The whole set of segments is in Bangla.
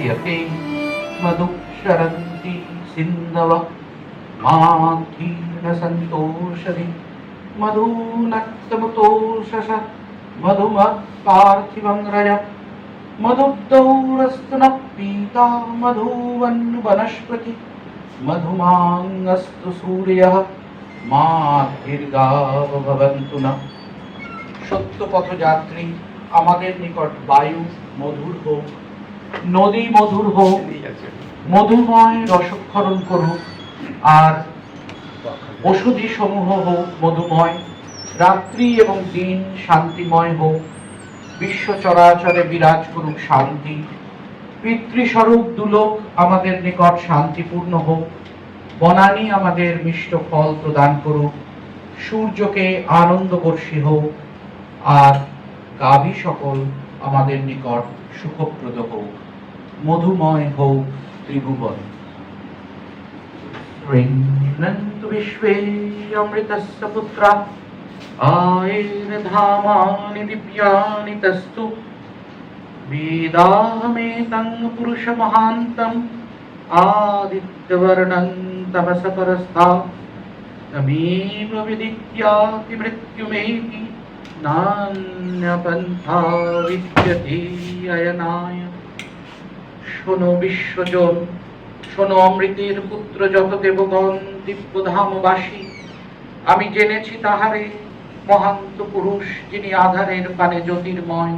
जायते मधुक्षरन्ति सिन्धवः माधीन सन्तोषधि मधुनक्तमुतोषस मधुमः पार्थिवं रज मधुब्दौरस्तु नः पीता मधुवन् वनस्पति मधुमाङ्गस्तु सूर्यः मार्धिर्गाव भवन्तु नः। সত্য পথযাত্রী, আমাদের নিকট বায়ু মধুর হোক, নদী মধুর হোক, মধুময় রসক্ষরণ করুক, আর ওষুধি সমূহ হোক মধুময়, রাত্রি এবং দিন শান্তিময় হোক, বিশ্ব চরাচরে বিরাজ করুক শান্তি, পিতৃস্বরূপ দুলোক আমাদের নিকট শান্তিপূর্ণ হোক, বনানী আমাদের মিষ্ট ফল প্রদান করুক, সূর্যকে আনন্দবর্ষী হোক, আর গাভী সকল আমাদের নিকট সুখপ্রদ হোক, মধুময় হোক ত্রিভুবন। ঋণন্তু বিশ্বে অমৃতস্য পুত্রা আয়েন ধামানি দিব্যানি তস্তু বেদাহমেতং পুরুষমহান্तं আদিত্যবর্ণং তমস পরস্তাৎ তমেব বিদিত্যাতি মৃত্যুমেতি নান্যপন্থা বিদ্যতে অয়নায়। শোনো বিশ্বজন, শোনো অমৃতের পুত্র যত দেবগণ দিব্যধামবাসী, আমি জেনেছি তাহারে মহান্ত পুরুষ, যিনি আধারের পানে জ্যোতির্ময়।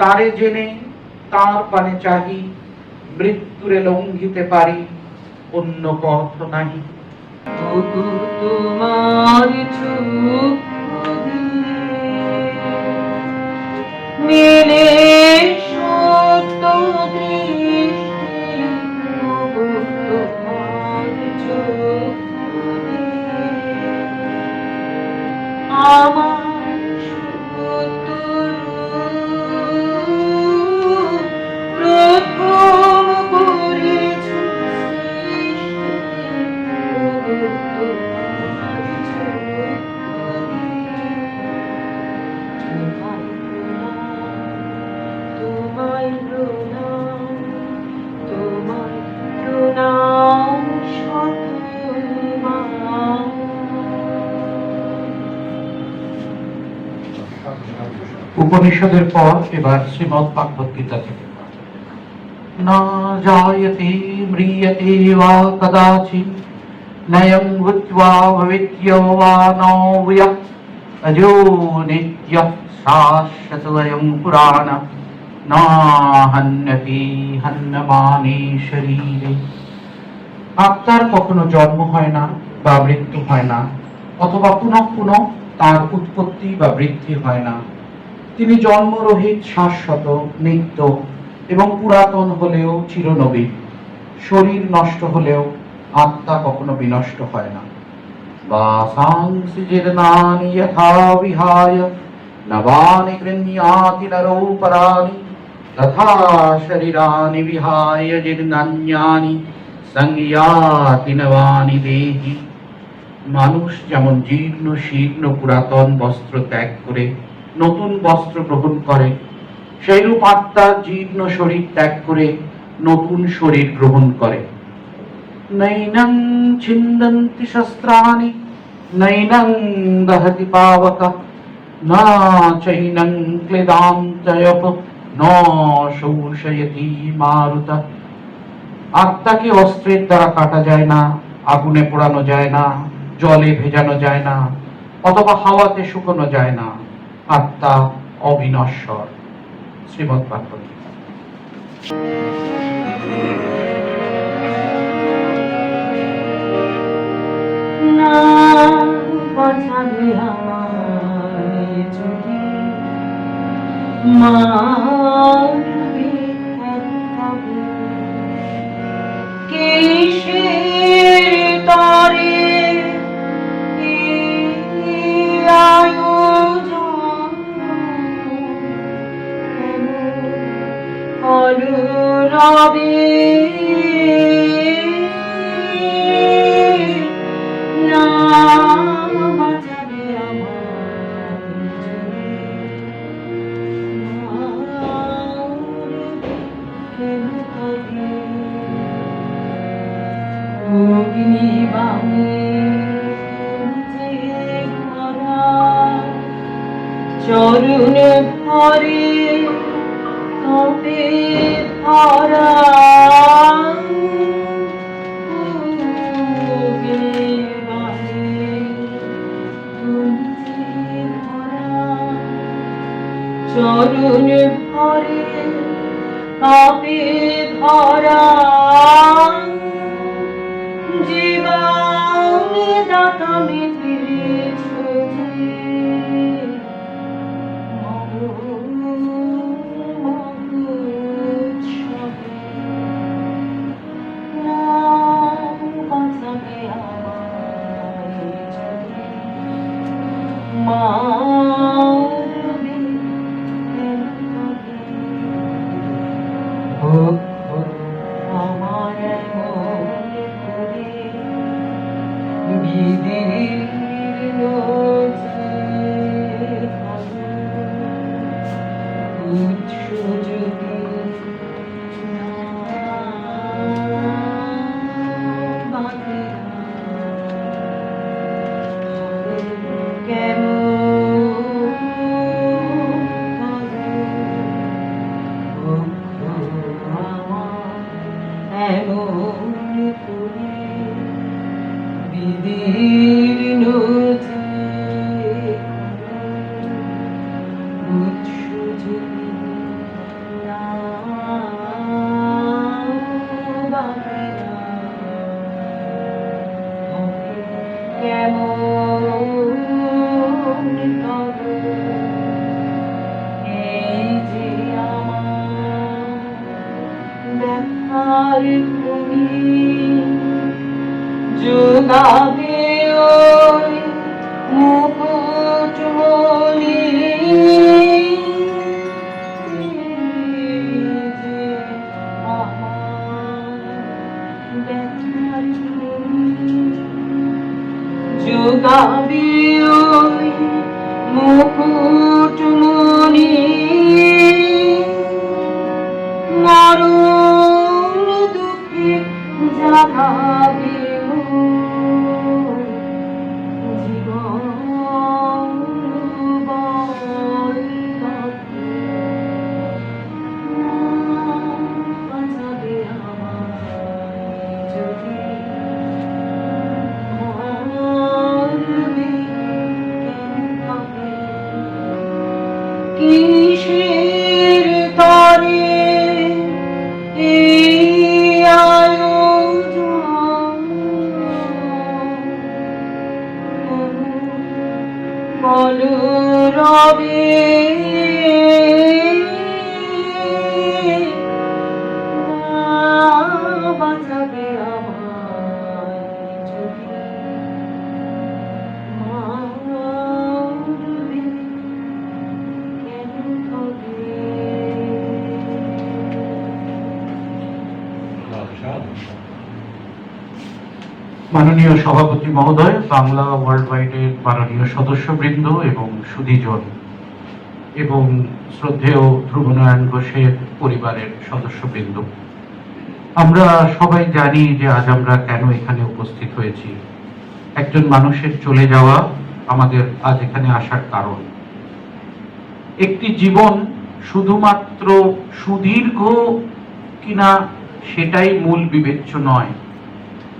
তারে জেনে তার পানে চাহি, মৃত্যুরে লঙ্ঘিতে পারি, অন্য পথ নাহি। তোমার চোখ মেলে সত্য দৃষ্টি, তোমার চোখ আমার সত্য রূপ প্রথম করেছ উপনিষদের পর এবার শ্রীমদ্ ভাগবত গীতা থেকে। না জায়তে ম্রিয়তে ওয়া কদাচিৎ নয়ং ভূত্বা ভবিষ্যো ওয়া ন ভূয়ঃ অজো নিত্যঃ শাশ্বতোऽয়ং পুরাণঃ না হন্যতে হন্যমানে শরীরে। আত্মার কখনো জন্ম হয় না বা মৃত্যু হয় না, অথবা পুনঃ পুনঃ তার উৎপত্তি বা বৃদ্ধি হয় না। তিনি জন্মরহিত, শাশ্বত, নিত্য এবং পুরাতন হলেও চিরনবীন। শরীর নষ্ট হলেও আত্মা কখনো বিনষ্ট হয় না। বাসাংসি জীর্ণানি যথা বিহায় নবানি গৃহ্ণাতি নরো পরাণি তথা শরীরানি বিহায় জীর্ণান্যানি সংয়াতি নবানি দেহি। মানুষ যেমন জীর্ণ শীর্ণ পুরাতন বস্ত্র ত্যাগ করে নতুন বস্ত্র গ্রহণ করে, সেইরূপ আত্মা জীর্ণ শরীর ত্যাগ করে নতুন শরীর গ্রহণ করে। নৈনং ছিন্দন্তি শস্ত্রাণি নৈনং দহতি পাবকঃ না চৈনং ক্লেদান্তয়প ন শোষয়তি মারুতঃ। আত্মাকে অস্ত্রের দ্বারা কাটা যায় না, আগুনে পোড়ানো যায় না, জলে ভেজানো যায় না, অথবা হাওয়াতে শুকানো যায় না। আত্মা অবিনশ্বর। শ্রীমদ্ ভাগবত গীতা। না বাঁচাবে আমায় যদি মারবে তবে কিসের তরে আয়োজন রবে না বাঁচাবে আমার অগ্নি বাণে যে ভরা চরণ ভরে তবে ভরা চরণ ভরে তবে ভরা জীবন দাতা মিটিয়েছ আমার বিদীর্ণ উৎস যদি বিদীর্ণ উৎস যদি কেমন তবে এই যে আমার ব্যথার ভূমি যোগাবে ওই মুকুটমণি যে আমার ব্যথার ভূমি যোগাবে ওই মুকুটমণি মরণ দুঃখে জাগাবে কিসের তরে এই আয়োজন বলো রবে বাঁচাবে আমায় যদি মাননীয় সভাপতি মহোদয়, বাংলা ওয়ার্ল্ড ওয়াইডের মাননীয় সদস্যবৃন্দ এবং সুধীজন এবং শ্রদ্ধেয় ধ্রুবনারায়ণ ঘোষের পরিবারের সদস্যবৃন্দ, আমরা সবাই জানি যে আজ আমরা কেন এখানে উপস্থিত হয়েছি। একজন মানুষের চলে যাওয়া আমাদের আজ এখানে আসার কারণ। একটি জীবন শুধুমাত্র সুদীর্ঘ কিনা সেটাই মূল বিবেচ্য নয়,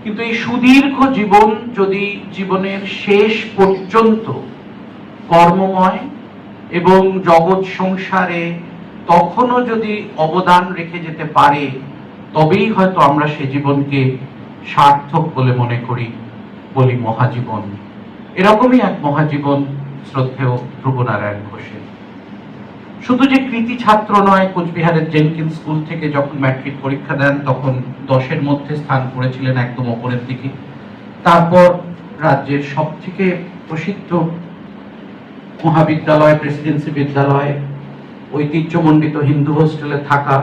কিন্তু এই সুদীর্ঘ জীবন যদি জীবনের শেষ পর্যন্ত কর্মময় এবং জগৎ সংসারে তখনও যদি অবদান রেখে যেতে পারে, তবেই হয়তো আমরা সে জীবনকে সার্থক বলে মনে করি, বলি মহাজীবন। এরকমই এক মহাজীবন শ্রদ্ধেয় ধ্রুবনারায়ণ ঘোষের। শুধু যে কৃতি ছাত্র নয়, কোচবিহারের জেনকিন্স স্কুল থেকে যখন ম্যাট্রিক পরীক্ষা দেন তখন 10-এর মধ্যে স্থান করেছিলেন, একদম ওপরের দিকে। তারপর রাজ্যের সব থেকে প্রসিদ্ধ মহাবিদ্যালয়, প্রেসিডেন্সি বিদ্যালয়, ঐতিহ্যমণ্ডিত হিন্দু হোস্টেলে থাকা,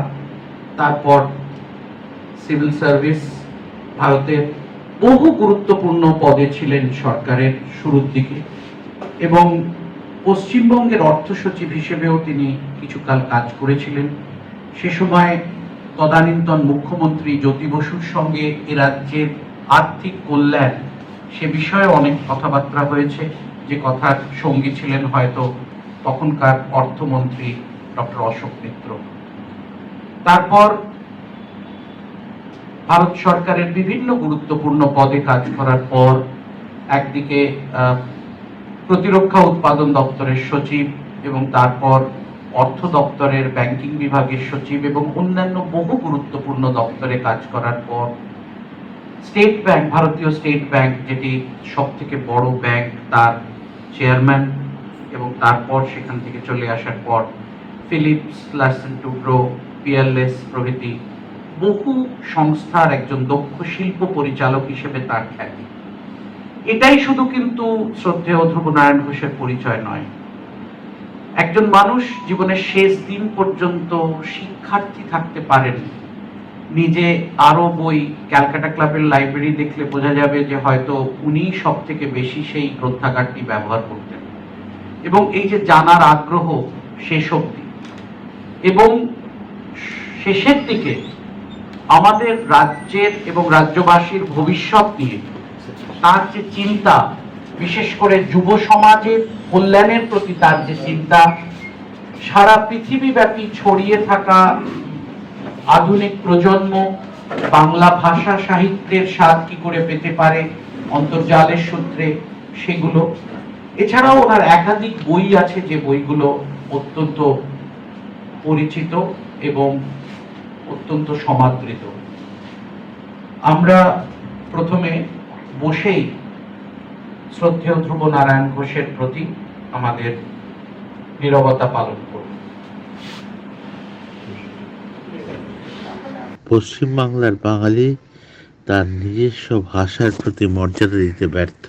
তারপর সিভিল সার্ভিস, ভারতের বহু গুরুত্বপূর্ণ পদে ছিলেন সরকারের শুরুর দিকে, এবং পশ্চিমবঙ্গের অর্থ সচিব হিসেবেও তিনি কিছুকাল কাজ করেছিলেন। সে সময় তদানীন্তন মুখ্যমন্ত্রী জ্যোতি বসুর সঙ্গে এ রাজ্যের আর্থিক কল্যাণ সে বিষয়ে অনেক কথাবার্তা হয়েছে, যে কথার সঙ্গী ছিলেন হয়তো তখনকার অর্থমন্ত্রী ডক্টর অশোক মিত্র। তারপর ভারত সরকারের বিভিন্ন গুরুত্বপূর্ণ পদে কাজ করার পর একদিকে প্রতিরক্ষা উৎপাদন দপ্তরের সচিব এবং তারপর অর্থ দপ্তরের ব্যাংকিং বিভাগের সচিব এবং অন্যান্য বহু গুরুত্বপূর্ণ দপ্তরে কাজ করার পর স্টেট ব্যাংক, ভারতীয় স্টেট ব্যাংক যেটি সব থেকে বড় ব্যাংক, তার চেয়ারম্যান এবং তারপর সেখান থেকে চলে আসার পর ফিলিপস, লারসেন টুব্রো, পিয়ারলেস প্রভৃতি বহু সংস্থার একজন দক্ষ শিল্প পরিচালক হিসেবে তার খ্যাতি। এটাই শুধু কিন্তু শ্রদ্ধেয় ধ্রুবনারায়ণ ঘোষের পরিচয় নয়। একজন মানুষ জীবনের শেষ দিন পর্যন্ত শিক্ষার্থী থাকতে পারেন। নিজে আরো বই, ক্যালকাটা ক্লাবের লাইব্রেরি দেখলে বোঝা যাবে যে হয়তো উনি সব থেকে বেশি সেই গ্রন্থাগারটি ব্যবহার করতেন, এবং এই যে জানার আগ্রহ শেষ অবধি, এবং শেষের দিকে আমাদের রাজ্যের এবং রাজ্যবাসীর ভবিষ্যৎ নিয়ে তার যে চিন্তা, বিশেষ করে যুব সমাজের কল্যাণের প্রতি তার যে চিন্তা, সারা পৃথিবীব্যাপী ছড়িয়ে থাকা আধুনিক প্রজন্ম বাংলা ভাষা সাহিত্যের স্বাদ কি করে পেতে পারে অন্তর্জালের সূত্রে, সেগুলো। এছাড়াও ওনার একাধিক বই আছে যে বইগুলো অত্যন্ত পরিচিত এবং অত্যন্ত সমাদৃত। আমরা প্রথমে বসেই শ্রদ্ধেয় ধ্রুবনারায়ণ ঘোষের প্রতি আমাদের নীরবতা পালন করব। পশ্চিমবাংলার বাঙালি তার নিজস্ব ভাষার প্রতি মর্যাদা দিতে ব্যর্থ।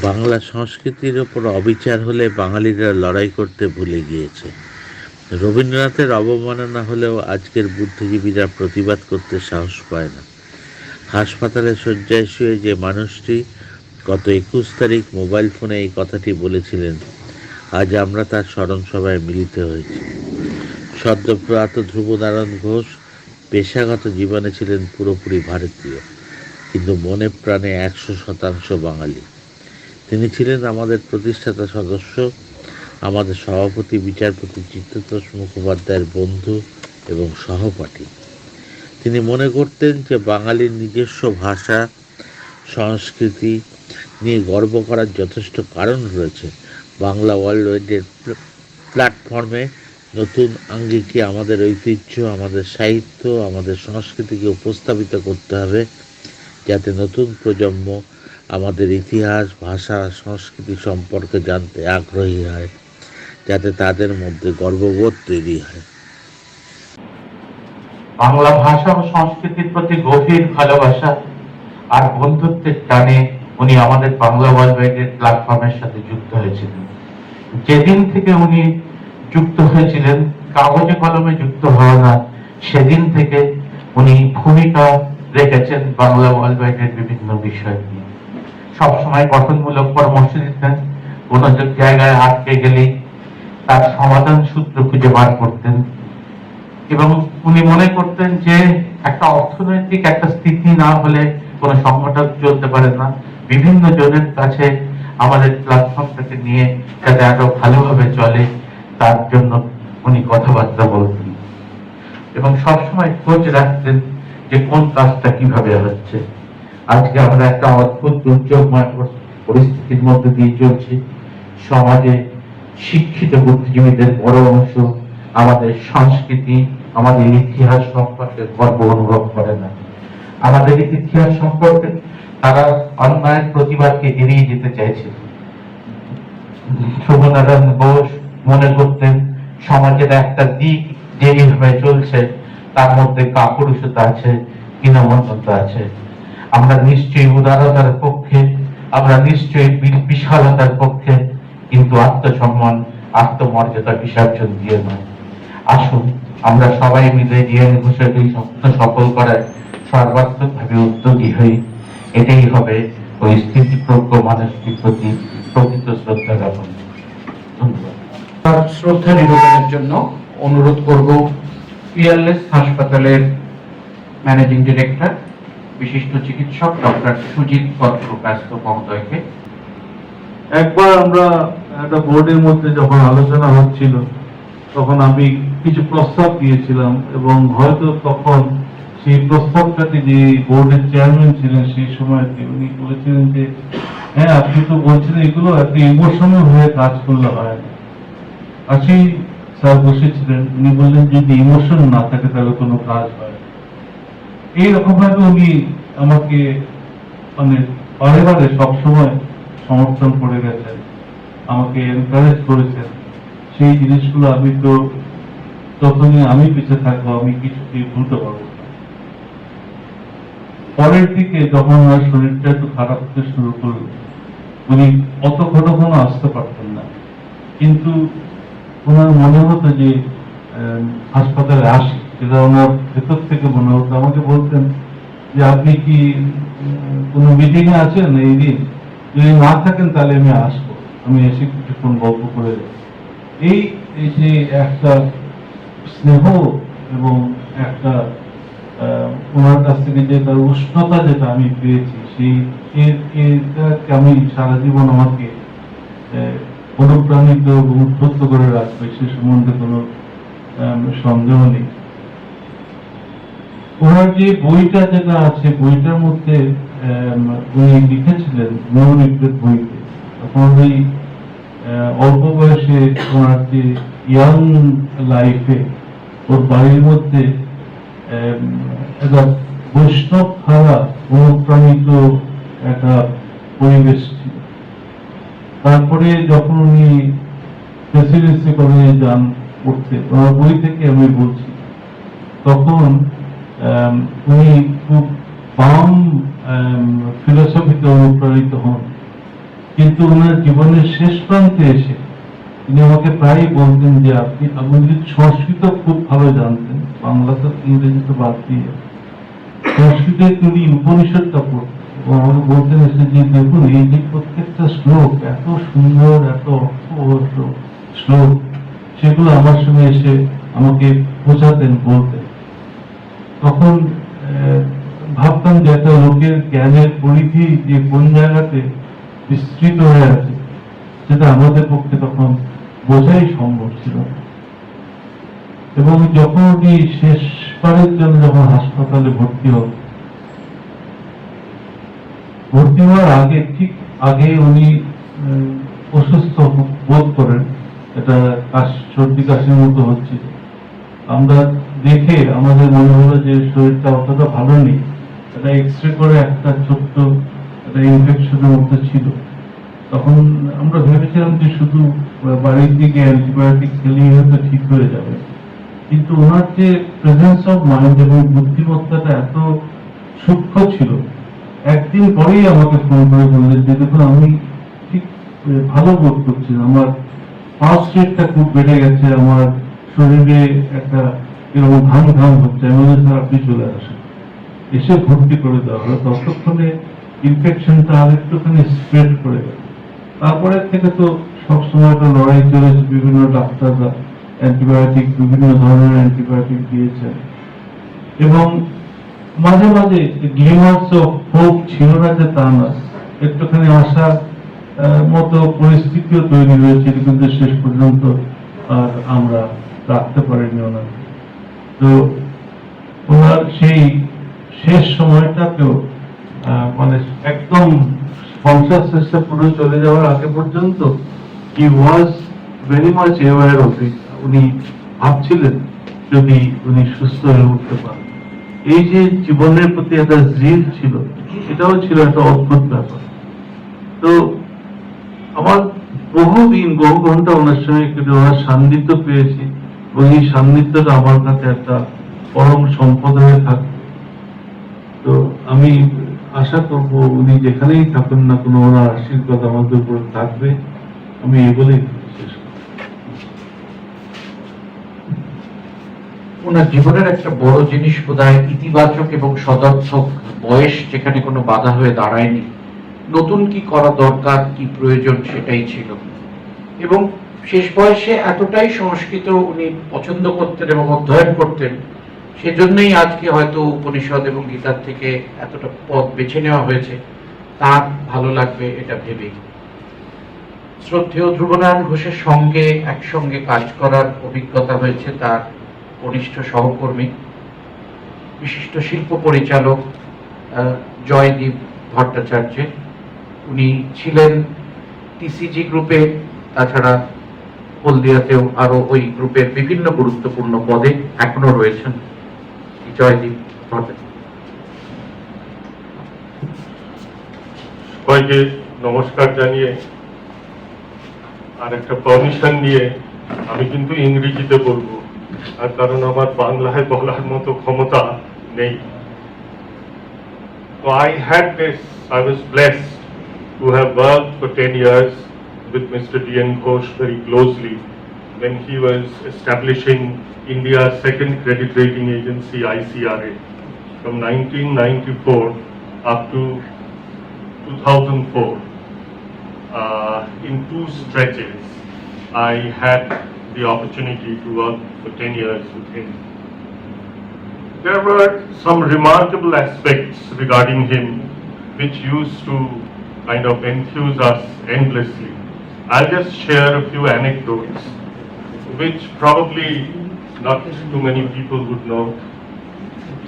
বাংলা সংস্কৃতির ওপর অবিচার হলে বাঙালিরা লড়াই করতে ভুলে গিয়েছে। রবীন্দ্রনাথের অবমাননা হলেও আজকের বুদ্ধিজীবীরা প্রতিবাদ করতে সাহস পায় না। হাসপাতালে শয্যায় শুয়ে যে মানুষটি গত 21 তারিখ মোবাইল ফোনে এই কথাটি বলেছিলেন, আজ আমরা তার স্মরণ সভায় মিলিত হয়েছি। সদ্য প্রয়াত ধ্রুবনারায়ণ ঘোষ পেশাগত জীবনে ছিলেন পুরোপুরি ভারতীয়, কিন্তু মনে প্রাণে 100% বাঙালি। তিনি ছিলেন আমাদের প্রতিষ্ঠাতা সদস্য, আমাদের সভাপতি বিচারপতি চিত্ততোষ মুখোপাধ্যায়ের বন্ধু এবং সহপাঠী। তিনি মনে করতেন যে বাঙালির নিজস্ব ভাষা সংস্কৃতি নিয়ে গর্ব করার যথেষ্ট কারণ রয়েছে। বাংলা ওয়ার্ল্ড ওয়াইডের প্ল্যাটফর্মে নতুন আঙ্গিকে আমাদের ঐতিহ্য, আমাদের সাহিত্য, আমাদের সংস্কৃতিকে উপস্থাপিত করতে হবে, যাতে নতুন প্রজন্ম আমাদের ইতিহাস, ভাষা, সংস্কৃতি সম্পর্কে জানতে আগ্রহী হয়, যাতে তাদের মধ্যে গর্ববোধ তৈরি হয়। বাংলা ভাষা ও সংস্কৃতির প্রতি গভীর ভালোবাসা আর বন্ধুত্বের টানে উনি আমাদের বাংলা ওয়ার্ল্ড ওয়াইডের প্ল্যাটফর্মের সাথে যুক্ত হয়েছিলেন। যেদিন থেকে উনি যুক্ত হয়েছিলেন, কাগজে কলমে যুক্ত হওয়া না, সেদিন থেকে উনি ভূমিকা রেখেছেন বাংলা ওয়ার্ল্ড ওয়াইডের বিভিন্ন বিষয় নিয়ে। সবসময় গঠনমূলক পরামর্শ দিতেন, কোনো জায়গায় আটকে গেলেই তার সমাধান সূত্র খুঁজে বার করতেন। এবং উনি মনে করতেন যে একটা অর্থনৈতিক একটা স্থিতি না হলে কোনো সংগঠন চলতে পারে না। বিভিন্ন জনের কাছে আমাদের প্ল্যাটফর্মটাকে নিয়ে যাতে আরো ভালোভাবে চলে, তার জন্য উনি কথাবার্তা বলতেন এবং সবসময় খোঁজ রাখতেন যে কোন কাজটা কিভাবে হচ্ছে। আজকে আমরা একটা অদ্ভুত দুর্যোগময় পরিস্থিতির মধ্যে দিয়ে চলছি। সমাজে শিক্ষিত বুদ্ধিজীবীদের বড় অংশ আমাদের সংস্কৃতি, আমাদের ইতিহাস সম্পর্কে গর্ব অনুভব করে না। আমাদের ইতিহাস সম্পর্কে তারা অন্যায়ের প্রতিবাদকে এড়িয়ে যেতে চাইছে। ধ্রুবনারায়ণ ঘোষ মনে করতেন সমাজের একটা দিক যেভাবে চলছে তার মধ্যে কাপুরুষতা আছে, হীনমন্যতা আছে। আমরা নিশ্চয়ই উদারতার পক্ষে, আমরা নিশ্চয়ই বিশালতার পক্ষে, কিন্তু আত্মসম্মান, আত্মমর্যাদা বিসর্জন দিয়ে নয়। আসুন আমরা সবাই মিলে ডিএন ঘোষের এই স্বপ্ন সফল করার সর্বাত্মকভাবে উদ্যোগী হই। এটাই হবে ওই স্থিতিপ্রজ্ঞ মানুষটির প্রতি প্রকৃত শ্রদ্ধা জ্ঞাপন। ধন্যবাদ। শ্রদ্ধা নিবেদনের জন্য অনুরোধ করব পিয়ারলেস হাসপাতালের ম্যানেজিং ডিরেক্টর বিশিষ্ট চিকিৎসক ডক্টর সুজিত পত্র ব্যস্ত মহোদয়কে। একবার আমরা একটা বোর্ডের মধ্যে যখন আলোচনা হচ্ছিল তখন আমি কিছু প্রস্তাব দিয়েছিলাম এবং হয়তো তখন সেই প্রস্তাবটাকে যে বোর্ডের চেয়ারম্যান ছিলেন সেই সময়তে উনি বলেছিলেন যে হ্যাঁ আপনি তো বলছেন এগুলো এত ইমোশনাল হয়ে কাজ করলে হয় না। আশি স্যার বসেছিলেন, উনি বললেন যদি ইমোশন না থাকে তাহলে কোনো কাজ হয় না। এইরকম ভাবে উনি আমাকে মানে বারে বারে সবসময় সমর্থন করে গেছেন, আমাকে এনকারেজ করেছেন। সেই জিনিসগুলো আমি তো যতদিন আমি বেঁচে থাকবো আমি কিছুতেই ভুলতে পারবো না। পরের দিকে যখন ওনার শরীরটা একটু খারাপ হতে শুরু করলো, উনি অত ঘন ঘন আসতে পারতেন না, কিন্তু ওনার মনে হতো যে হাসপাতালে আসি, যেটা ওনার ভেতর থেকে মনে হতো। আমাকে বলতেন যে আপনি কি কোনো মিটিং এ আছেন এই দিন, যদি না থাকেন তাহলে আমি আসবো, আমি এসে কিছুক্ষণ গল্প করে যাবো। এই যে একটা স্নেহ এবং একটা ওনার কাছ থেকে যে তার উষ্ণতা যেটা আমি পেয়েছি, সেই এটাকে আমি সারা জীবন আমাকে অনুপ্রাণিত এবং উদ্বুদ্ধ করে রাখবে, সে সম্বন্ধে কোনো সন্দেহ নেই। ওনার যে বইটা যেটা আছে, বইটার মধ্যে উনি লিখেছিলেন মনোনিবেদ বইতে, তখন ওই অল্প বয়সে ওনার যে ইয়াং লাইফে ওর বাড়ির মধ্যে একটা বৈষ্ণব খাওয়া অনুপ্রাণিত একটা পরিবেশ ছিল। তারপরে যখন উনি প্রেসিডেন্সি কলেজে যান পড়তে, ওনার বই থেকে আমি বলছি, তখন উনি খুব বাম ফিলোসফিতে অনুপ্রাণিত হন, কিন্তু ওনার জীবনের শেষ প্রান্তে এসে তিনি আমাকে প্রায়ই বলতেন যে আপনি যদি সংস্কৃত খুব ভালো জানতেন, বাংলা তো ইংরেজি তো বাদ দিয়ে সংস্কৃতে তিনি উপনিষদটা পড়তেন এবং আমাকে বলতেন এসে যে দেখুন এই যে প্রত্যেকটা শ্লোক এত সুন্দর, এত অর্থ শ্লোক, সেগুলো আমার সঙ্গে এসে আমাকে বোঝাতেন, বলতেন। তখন ভাবতাম যে একটা লোকের জ্ঞানের পরিধি যে কোন জায়গাতে বিস্তৃত হয়ে আছে সেটা আমাদের পক্ষে তখন বোঝাই সম্ভব ছিল। এবং যখন উনি শেষবারের জন্য যখন হাসপাতালে ভর্তি হওয়ার আগে, ঠিক আগে উনি অসুস্থ বোধ করেন, এটা সর্দি কাশির মতো হচ্ছিল। আমরা দেখে আমাদের মনে হলো যে শরীরটা অতটা ভালো নেই, এটা এক্সরে করে একটা ছোট্ট একটা ইনফেকশনের মতো ছিল। তখন আমরা ভেবেছিলাম যে শুধু বাড়ির দিকে অ্যান্টিবায়োটিক খেলেই হয়তো ঠিক হয়ে যাবে, কিন্তু ওনার যে প্রেজেন্স অফ মাইন্ড এবং বুদ্ধিমত্তাটা এত সূক্ষ্ম ছিল। একদিন পরেই আমাকে ফোন করে বললেন যে দেখুন আমি ঠিক ভালো বোধ করছি, আমার পালস রেটটা খুব বেড়ে গেছে, আমার শরীরে একটা এরকম ঘাম হচ্ছে, আমি বলছি আপনি চলে আসেন, এসে ভর্তি করে দেওয়া হলো। ততক্ষণে ইনফেকশনটা আর একটুখানি স্প্রেড করে গেল। তারপরে থেকে তো সবসময় একটা লড়াই চলেছে, বিভিন্ন ডাক্তাররা অ্যান্টিবায়োটিক, বিভিন্ন ধরনের অ্যান্টিবায়োটিক দিয়েছে এবং মাঝে মাঝে গ্লিমার্স অফ হোপ ছিল না যে তা না, একটুখানি আশার মতো পরিস্থিতিও তৈরি হয়েছিল, কিন্তু শেষ পর্যন্ত আর আমরা রাখতে পারিনি ওনাকে। তো ওনার সেই শেষ সময়টাকেও মানে একদম কনসাসনেসটা পুরো চলে যাওয়ার আগে পর্যন্ত he was very much aware of it. উনি ভাবছিলেন যদি উনি সুস্থ হয়ে উঠতে পারেন, এই যে জীবনের প্রতি একটা জিদ ছিল, এটাও ছিল একটা অদ্ভুত ব্যাপার। তো আমার বহুদিন বহু ঘন্টা ওনার সঙ্গে কেটে ওনার সান্নিধ্য পেয়েছি এবং এই সান্নিধ্যটা আমার কাছে একটা পরম সম্পদ হয়ে থাকবে। তো আমি আশা করব উনি যেখানেই থাকুন না কোনো, ওনার আশীর্বাদ আমাদের উপর থাকবে। আমি এগুলোই শেষ করব। ওনার জীবনের একটা বড় জিনিস বোধহয় ইতিবাচক এবং সদর্থক বয়স, যেখানে কোনো বাধা হয়ে দাঁড়ায়নি। নতুন কি করা দরকার, কি প্রয়োজন, সেটাই ছিল। এবং শেষ বয়সে এতটাই সংস্কৃত উনি পছন্দ করতেন এবং অধ্যয়ন করতেন সেজন্যই আজকে হয়তো উপনিষদ এবং গীতার থেকে এতটা পথ বেছে নেওয়া হয়েছে, তার ভালো লাগবে এটা ভেবেই। শ্রদ্ধেয় ধ্রুবনারায়ণ ঘোষের সঙ্গে একসঙ্গে কাজ করার অভিজ্ঞতা হয়েছে তার কনিষ্ঠ সহকর্মী বিশিষ্ট শিল্প পরিচালক জয়দীপ ভট্টাচার্যের। উনি ছিলেন টিসিজি গ্রুপে, তাছাড়া হলদিয়াতেও আরো ওই গ্রুপের বিভিন্ন গুরুত্বপূর্ণ পদে এখনো রয়েছেন জয়দীপ ভট্টাচার্য। সবাইকে নমস্কার জানিয়ে আর একটা পারমিশন নিয়ে আমি কিন্তু ইংরেজিতে বলবো, আর কারণ আমার বাংলায় বলার মতো ক্ষমতা নেই। So I was blessed to have worked for 10 years with Mr. D.N. Ghosh very closely when he was establishing India's second credit rating agency, ICRA, from 1994 up to 2004. In two stretches, I had the opportunity to work for 10 years with him. There were some remarkable aspects regarding him which used to kind of enthuse us endlessly. I'll just share a few anecdotes which probably not too many people would know.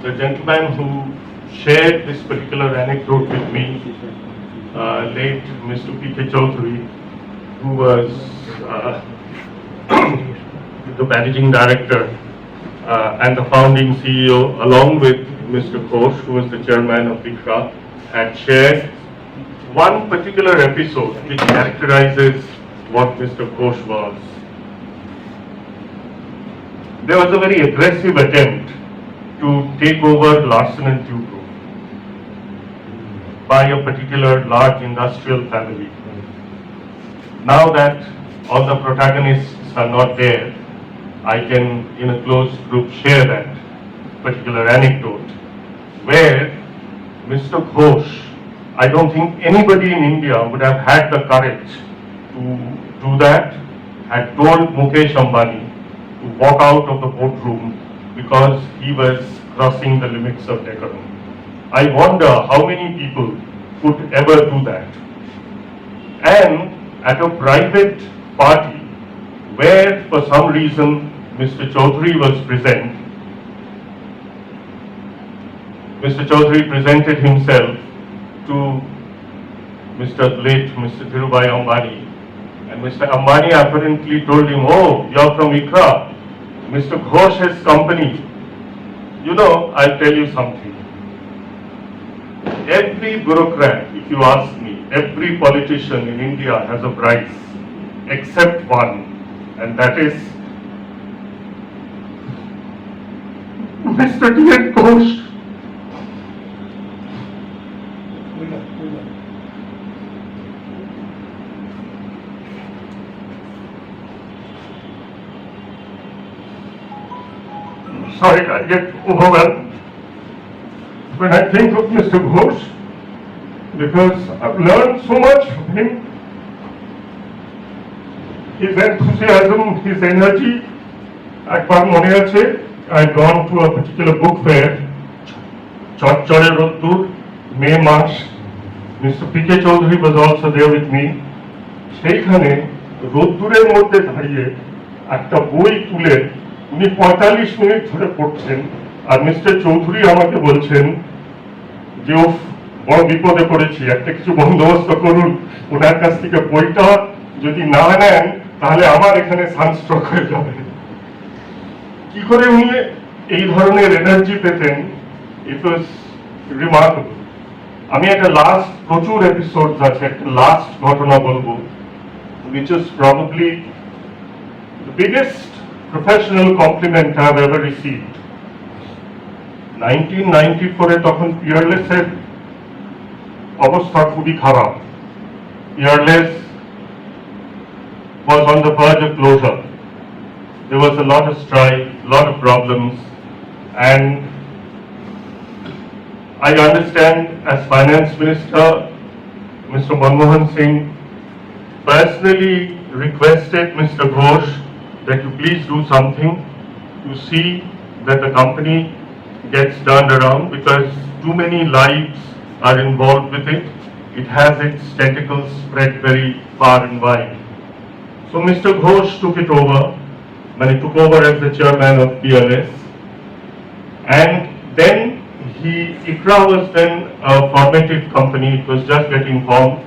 The gentleman who shared this particular anecdote with me, late Mr. P.K. Chaudhary, who was the managing director and the founding CEO, along with Mr. Ghosh, who was the chairman of ICRA, had shared one particular episode which characterizes what Mr. Ghosh was. There was a very aggressive attempt to take over Larsen and Toubro by a particular large industrial family. Now that all the protagonists are not there, I can, in a closed group, share that particular anecdote where Mr. Ghosh, I don't think anybody in India would have had the courage to do that, had told Mukesh Ambani to walk out of the boardroom because he was crossing the limits of decorum. I wonder how many people could ever do that. And at a private party where for some reason Mr. Chaudhary was present, Mr. Chaudhary presented himself to late Mr. Dhirubhai Ambani, and Mr. Ambani apparently told him, "Oh, you're from ICRA, Mr. Ghosh's company. You know, I'll tell you something. Every bureaucrat, if you ask me, every politician in India has a price, except one, and that is Mr. D.N. Ghosh." Sorry, I get overwhelmed when I think of Mr. Ghosh, because I've learned so much from him. His enthusiasm, his energy. একবার মনে আছে, I had gone to a particular book fair, চটচড়ে রোদ্দুর, মে মাস. Mr. P.K. Chaudhary was also there with me. সেইখানে রোদ্দুরের মধ্যে দাঁড়িয়ে একটা বই তুলে উনি 45 মিনিট ধরে পড়ছেন, আর মিস্টার চৌধুরী আমাকে বলছেন যে ও বড় বিপদে পড়েছি, একটা কিছু বন্দোবস্ত করুন, ওনার কাছ থেকে বইটা যদি না নেন তাহলে আমার এখানে সানস্ট্রোক হয়ে যাবে। কি করে উনি এই ধরনের এনার্জি পেতেন, ইট ওয়াজ রিমার্কেবল। আমি একটা লাস্ট, প্রচুর এপিসোড আছে, একটা লাস্ট ঘটনা বলবো, which is probably the biggest professional compliment I have ever received. 1994 এ তখন পিয়ারলেস এর অবস্থা খুবই খারাপ। Peerless was on the verge of closure. There was a lot of strife, a lot of problems, and I understand as Finance Minister, Mr. Manmohan Singh personally requested Mr. Ghosh that you please do something to see that the company gets turned around because too many lives are involved with it. It has its tentacles spread very far and wide. So Mr. Ghosh took it over, when he took over as the chairman of PLS, and then ICRA was then a formative company. It was just getting formed.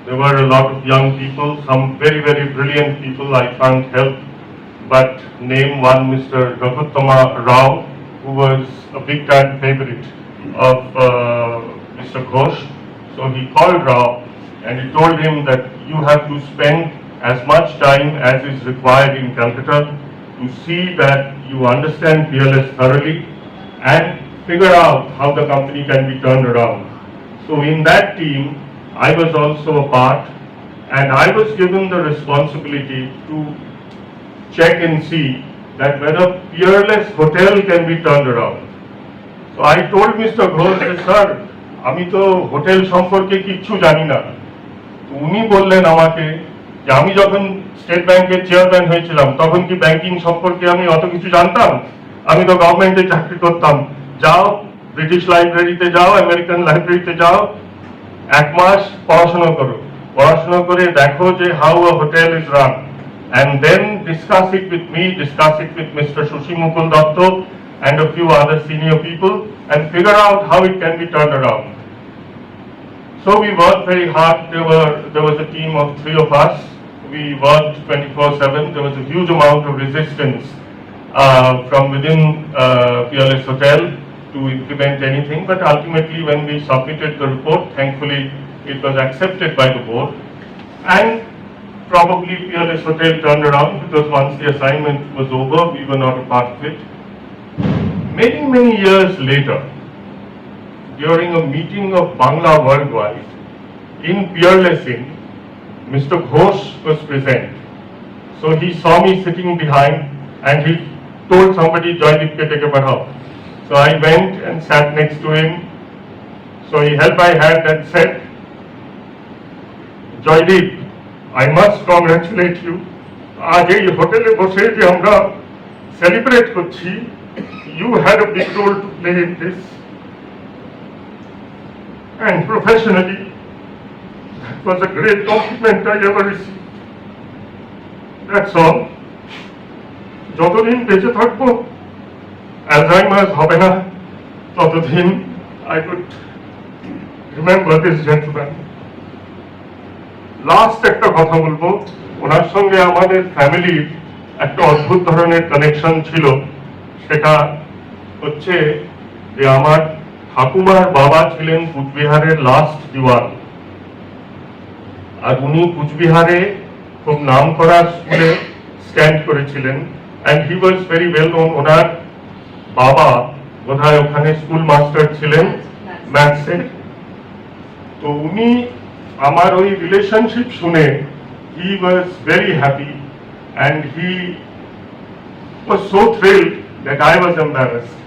There were a lot of young people, some very, very brilliant people. I can't help but name one, Mr. Raghuttama Rao, who was a big time favorite of Mr. Ghosh. So he called Rao and he told him that you have to spend as much time as is required in Calcutta to see that you understand PLS thoroughly and figure out how the company can be turned around. So in that team, I was also a part, and I was given the responsibility to check and see that whether Peerless Hotel can be turned around. So I told Mr. Ghosh, sir, আমি তো হোটেল সম্পর্কে কিচ্ছু জানি না। তো উনি বললেন আমাকে যে আমি যখন স্টেট ব্যাংকের চেয়ারম্যান হয়েছিলাম তখন কি ব্যাংকিং সম্পর্কে আমি অত কিছু জানতাম? আমি তো গভর্নমেন্টে চাকরি করতাম। যাও ব্রিটিশ লাইব্রেরিতে যাও, আমেরিকান লাইব্রেরিতে যাও, এক মাস পড়াশোনা করো, পড়াশোনা করে দেখো যে how a hotel is run, and then discuss it with me, discuss it with Mr. Sushi Mukul Datta and a few other senior people, and figure out how it can be turned around. So we worked very hard. There was a team of 3 of us. We worked 24/7. There was a huge amount of resistance from within PLS Hotel to implement anything, but ultimately when we submitted the report, thankfully it was accepted by the board, and probably PLS Hotel turned around because once the assignment was over, we were not a part of it. Many years later, during a meeting of Bangla Worldwide in Peerless Inn, Mr. Ghosh was present. So he saw me sitting behind and he told somebody, Joydeep ke take padhao. So I went and sat next to him. So he held my hand and said, Joydeep, I must congratulate you. আজ এই হোটেলে বসে যে আমরা সেলিব্রেট করছি, you had a big role to play in this. And professionally, that was a great compliment I ever received. That's all. যতদিন বেঁচে থাকবো, Alzheimer's হবে না, ততদিন I could remember this gentleman. Last একটা কথা বলবো, ওনার সঙ্গে আমাদের ফ্যামিলির একটা অদ্ভুত ধরনের কানেকশন ছিল। সেটা হচ্ছে যে আমার ঠাকুমার বাবা ছিলেন কুচবিহারের লাস্ট দিওয়ান, আর উনি কুচবিহারে খুব নাম করা স্কুলে স্ট্যান্ড করেছিলেন, and he was very well known. ওনার বাবা বোধহয় ওখানে স্কুল মাস্টার ছিলেন ম্যাথসে। তো উনি আমার ওই রিলেশনশিপ শুনে he was very happy and he was so thrilled that I was embarrassed.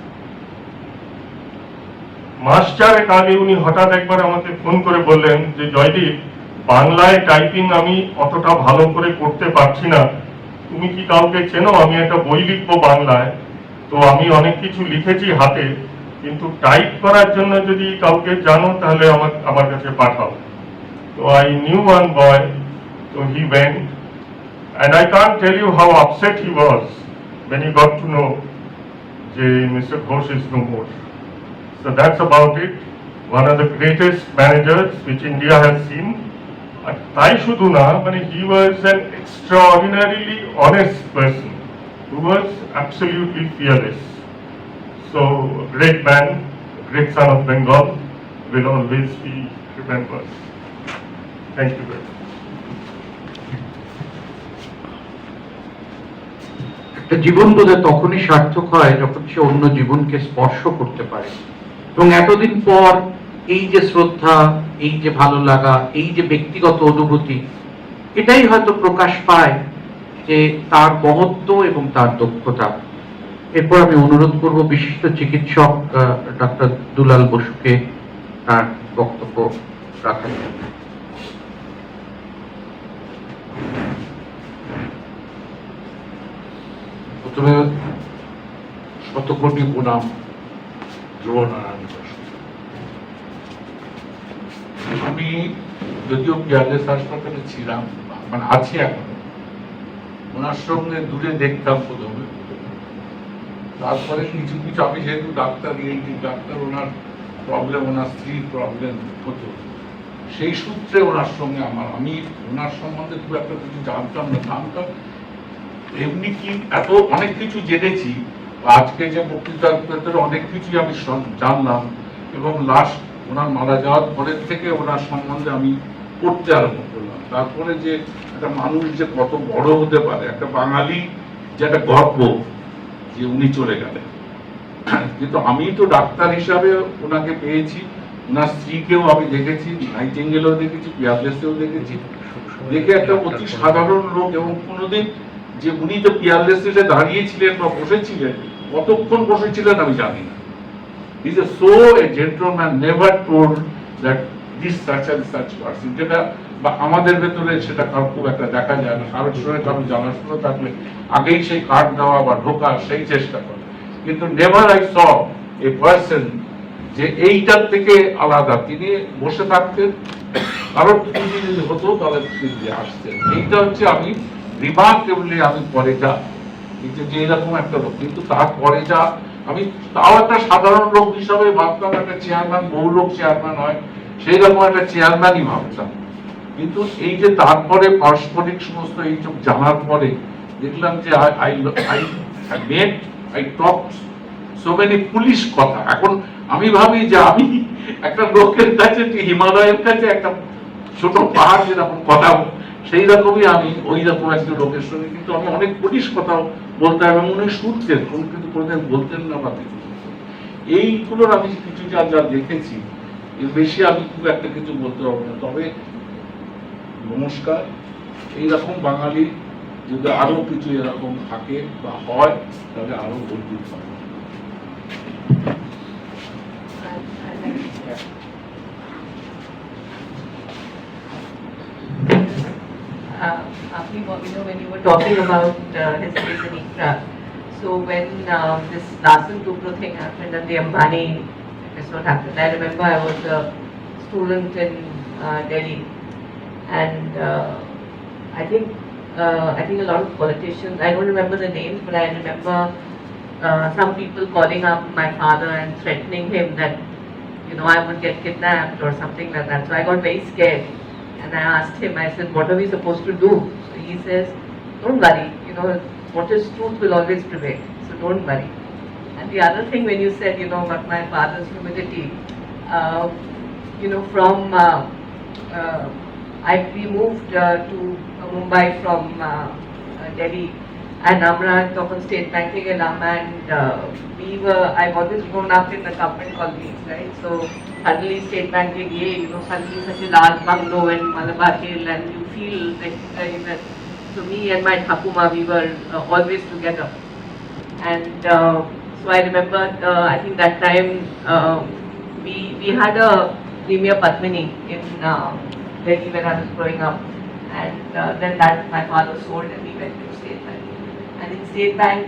মাস চারেক আগে উনি হঠাৎ একবার আমাকে ফোন করে বললেন যে জয়দীপ, বাংলায় টাইপিং আমি অতটা ভালো করে করতে পারছি না, তুমি কি কাউকে চেনো? আমি একটা বই লিখবো বাংলায়, তো আমি অনেক কিছু লিখেছি হাতে, কিন্তু টাইপ করার জন্য যদি কাউকে জানো তাহলে আমার কাছে পাঠাও। So I knew one boy, so he went, and I can't tell you how upset he was when he got to know that Mr. Ghosh is no more. So that's about it. One of the greatest managers which India has seen. Tai shudhu na, he was an extraordinarily honest person who was absolutely fearless. So a great man, great son of Bengal, will always be remembered. Thank you very much. একটা জীবন বোধহয় তখনই সার্থক হয় যখন সে অন্য জীবনকে স্পর্শ করতে পারে, এবং এতদিন পর এই যে শ্রদ্ধা, এই যে ভালো লাগা, এই যে ব্যক্তিগত অনুভূতি, এটাই হয়তো প্রকাশ পায় যে তার মহত্ব এবং তার দক্ষতা। এরপর আমি অনুরোধ করব বিশিষ্ট চিকিৎসক ডক্টর দুলাল বসুকে তার বক্তব্য রাখার জন্য। প্রথমে শত কোটি প্রণাম ধ্রুব নারায়ণ ঘোষ। আমি যদিও পিয়ারলেস হাসপাতালে ছিলাম, মানে আছি এখন, ওনার সঙ্গে দূরে দেখতাম প্রথমে, তারপরে কিছু কিছু, আমি যেহেতু ডাক্তার, ডাক্তার, ওনার প্রবলেম, ওনার স্ত্রীর প্রবলেম হতো, সেই সূত্রে ওনার সঙ্গে আমি ওনার সম্বন্ধে খুব একটা কিছু জানতাম এমনি কি এত অনেক কিছু জেনেছি, আজকে যে বক্তৃতার ভেতরে অনেক কিছুই আমি জানলাম, এবং লাস্ট ওনার মারা যাওয়ার পরের থেকে ওনার সম্বন্ধে আমি পড়তে আরম্ভ করলাম। তারপরে যে একটা মানুষ যে কত বড় হতে পারে, একটা বাঙালি যে একটা গর্ব যে উনি চলে গেলেন। কিন্তু আমি তো ডাক্তার হিসাবে ওনাকে পেয়েছি, ওনার স্ত্রীকেও আমি দেখেছি, নাইটিঙ্গেলও দেখেছি, পিয়ারলেসেও দেখেছি, দেখে একটা অতি সাধারণ লোক, এবং কোনোদিন যে উনি তো পিয়ারলেসে দাঁড়িয়েছিলেন বা বসেছিলেন, কতক্ষণ বসেছিলেন আমি জানি না। He's a gentleman, never told that this such and such person, যেটা বা আমাদের ভেতরে সেটা খুব একটা দেখা যায় না। কারোর সঙ্গে কারো জানাশোনা থাকলে আগেই সেই কার্ড দেওয়া বা ঢোকা সেই চেষ্টা করে, কিন্তু never I saw a person যে এইটার থেকে আলাদা। তিনি বসে থাকতেন, কারোর যদি হতো তাহলে তিনি আসতেন। এইটা হচ্ছে আমি রিমার্কেবলি আমি পরে যা যে এরকম একটা লোক, কিন্তু তারপরে যা আমি তাও একটা সাধারণ লোক হিসাবে ভাবতাম, একটা চেয়ারম্যান, বহু লোক চেয়ারম্যান হয় সেই রকম একটা চেয়ারম্যানই ভাবতাম। কিন্তু এই যে তারপরে পারস্পরিক সমস্ত এইসব জানার পরে দেখলাম যে I talk so many police কথা। এখন আমি ভাবি যে আমি একটা লোকের কাছে, হিমালয়ের কাছে একটা ছোট পাহাড় যেরকম কথা, সেই রকমই আমি ওই রকম একটা লোকের সঙ্গে, কিন্তু আমি অনেক পুলিশ কথাও বলতাম, এবং উনি শুনতেন, কিন্তু কোনোদিন বলতেন না বা কিছু। এইগুলোর আমি কিছু যা যা দেখেছি, এর বেশি আমি খুব একটা কিছু বলতে পারবো না। তবে নমস্কার, এইরকম বাঙালি যদি আরো কিছু এরকম থাকে বা হয়, তাহলে আরো অদ্ভুত হবে। When you were talking about his place in ICRA, so when this Larsen Tubro thing happened and the Ambani episode happened, I remember I was a student in Delhi, and I think a lot of politicians, I don't remember the names, but I remember some people calling up my father and threatening him that, I would get kidnapped or something like that. So I got very scared. And I asked him, I said, what are we supposed to do? So he says, don't worry, what is truth will always prevail, so don't worry. And the other thing, when you said, about my father's humility, we moved to Mumbai from Delhi, and Amra took on state banking in Amma, and I've always grown up in the government colonies, right? So suddenly state banking, suddenly such a large bungalow in Malabar Hill, and you feel that. So me and my Thakuma, we were always together, and so I remember, I think that time we had a Premier Padmini in Delhi when I was growing up, and then that my father sold, and we went to State Bank. And in State Bank,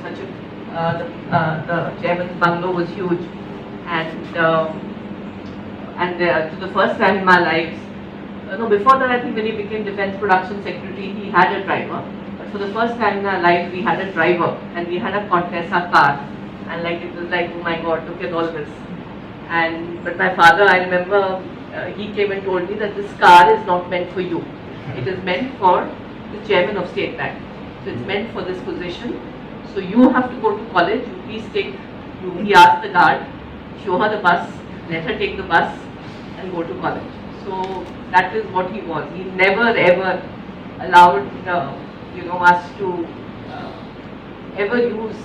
such a the chairman's bungalow was huge, and to the first time in my life, before that, I think when he became Defence Production Secretary, he had a driver. But for the first time in our life, we had a driver, and we had a Contessa car, and it was like, oh my God, look at all this. But my father, I remember, he came and told me that this car is not meant for you. It is meant for the chairman of State Bank. So it's meant for this position. So you have to go to college. You please he asked the guard, show her the bus, let her take the bus and go to college. So that is what he was. He never ever allowed us to ever use